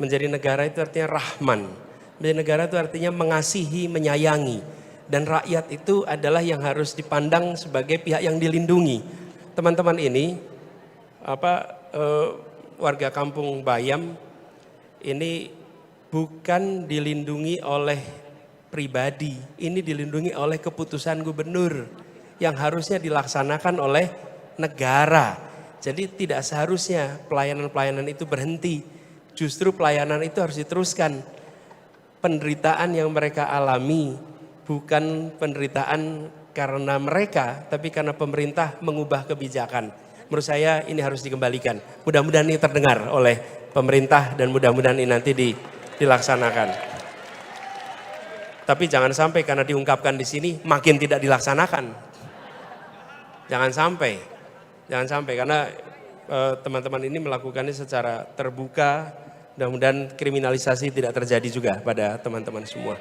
Menjadi negara itu artinya rahman. Menjadi negara itu artinya mengasihi, menyayangi. Dan rakyat itu adalah yang harus dipandang sebagai pihak yang dilindungi. Teman-teman ini, warga Kampung Bayam, ini bukan dilindungi oleh pribadi. Ini dilindungi oleh keputusan gubernur yang harusnya dilaksanakan oleh negara. Jadi tidak seharusnya pelayanan-pelayanan itu berhenti. Justru pelayanan itu harus diteruskan. Penderitaan yang mereka alami bukan penderitaan karena mereka, tapi karena pemerintah mengubah kebijakan. Menurut saya ini harus dikembalikan. Mudah-mudahan ini terdengar oleh pemerintah dan mudah-mudahan ini nanti dilaksanakan. Tapi jangan sampai karena diungkapkan di sini makin tidak dilaksanakan. Jangan sampai karena teman-teman ini melakukannya secara terbuka, mudah-mudahan kriminalisasi tidak terjadi juga pada teman-teman semua.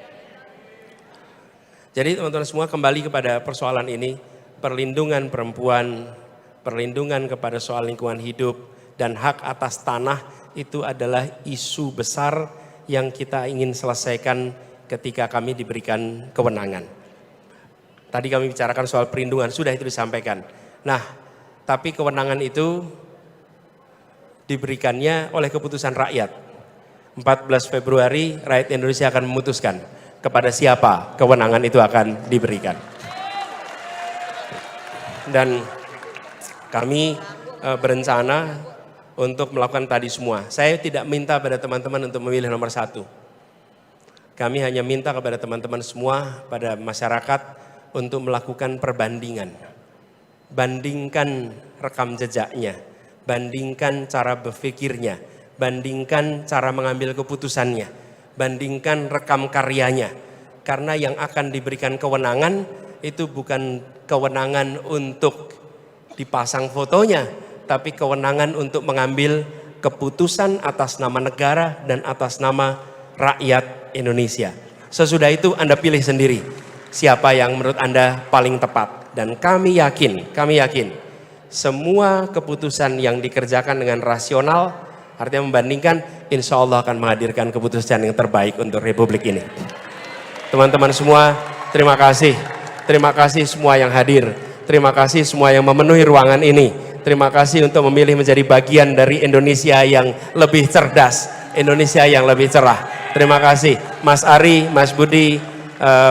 Jadi teman-teman semua kembali kepada persoalan ini, perlindungan perempuan, perlindungan kepada soal lingkungan hidup, dan hak atas tanah itu adalah isu besar yang kita ingin selesaikan ketika kami diberikan kewenangan. Tadi kami bicarakan soal perlindungan, sudah itu disampaikan. Nah, tapi kewenangan itu diberikannya oleh keputusan rakyat. 14 Februari rakyat Indonesia akan memutuskan kepada siapa kewenangan itu akan diberikan. Dan kami berencana untuk melakukan tadi semua. Saya tidak minta pada teman-teman untuk memilih nomor 1. Kami hanya minta kepada teman-teman semua, pada masyarakat untuk melakukan perbandingan. Bandingkan rekam jejaknya, bandingkan cara berpikirnya, bandingkan cara mengambil keputusannya, bandingkan rekam karyanya. Karena yang akan diberikan kewenangan itu bukan kewenangan untuk dipasang fotonya, tapi kewenangan untuk mengambil keputusan atas nama negara dan atas nama rakyat Indonesia. Sesudah itu Anda pilih sendiri siapa yang menurut Anda paling tepat. Dan kami yakin semua keputusan yang dikerjakan dengan rasional, artinya membandingkan, insya Allah akan menghadirkan keputusan yang terbaik untuk Republik ini. Teman-teman semua, terima kasih. Terima kasih semua yang hadir. Terima kasih semua yang memenuhi ruangan ini. Terima kasih untuk memilih menjadi bagian dari Indonesia yang lebih cerdas, Indonesia yang lebih cerah. Terima kasih Mas Ari, Mas Budi,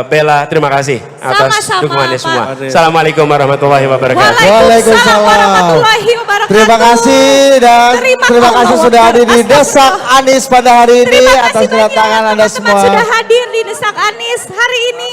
Bella, terima kasih atas dukungannya semua. Assalamualaikum warahmatullahi wabarakatuh. Waalaikumsalam warahmatullahi wabarakatuh. Terima kasih dan terima kasih sudah hadir di Desak Anies pada hari ini atas kedatangan Anda semua. Sudah hadir di Desak Anies hari ini.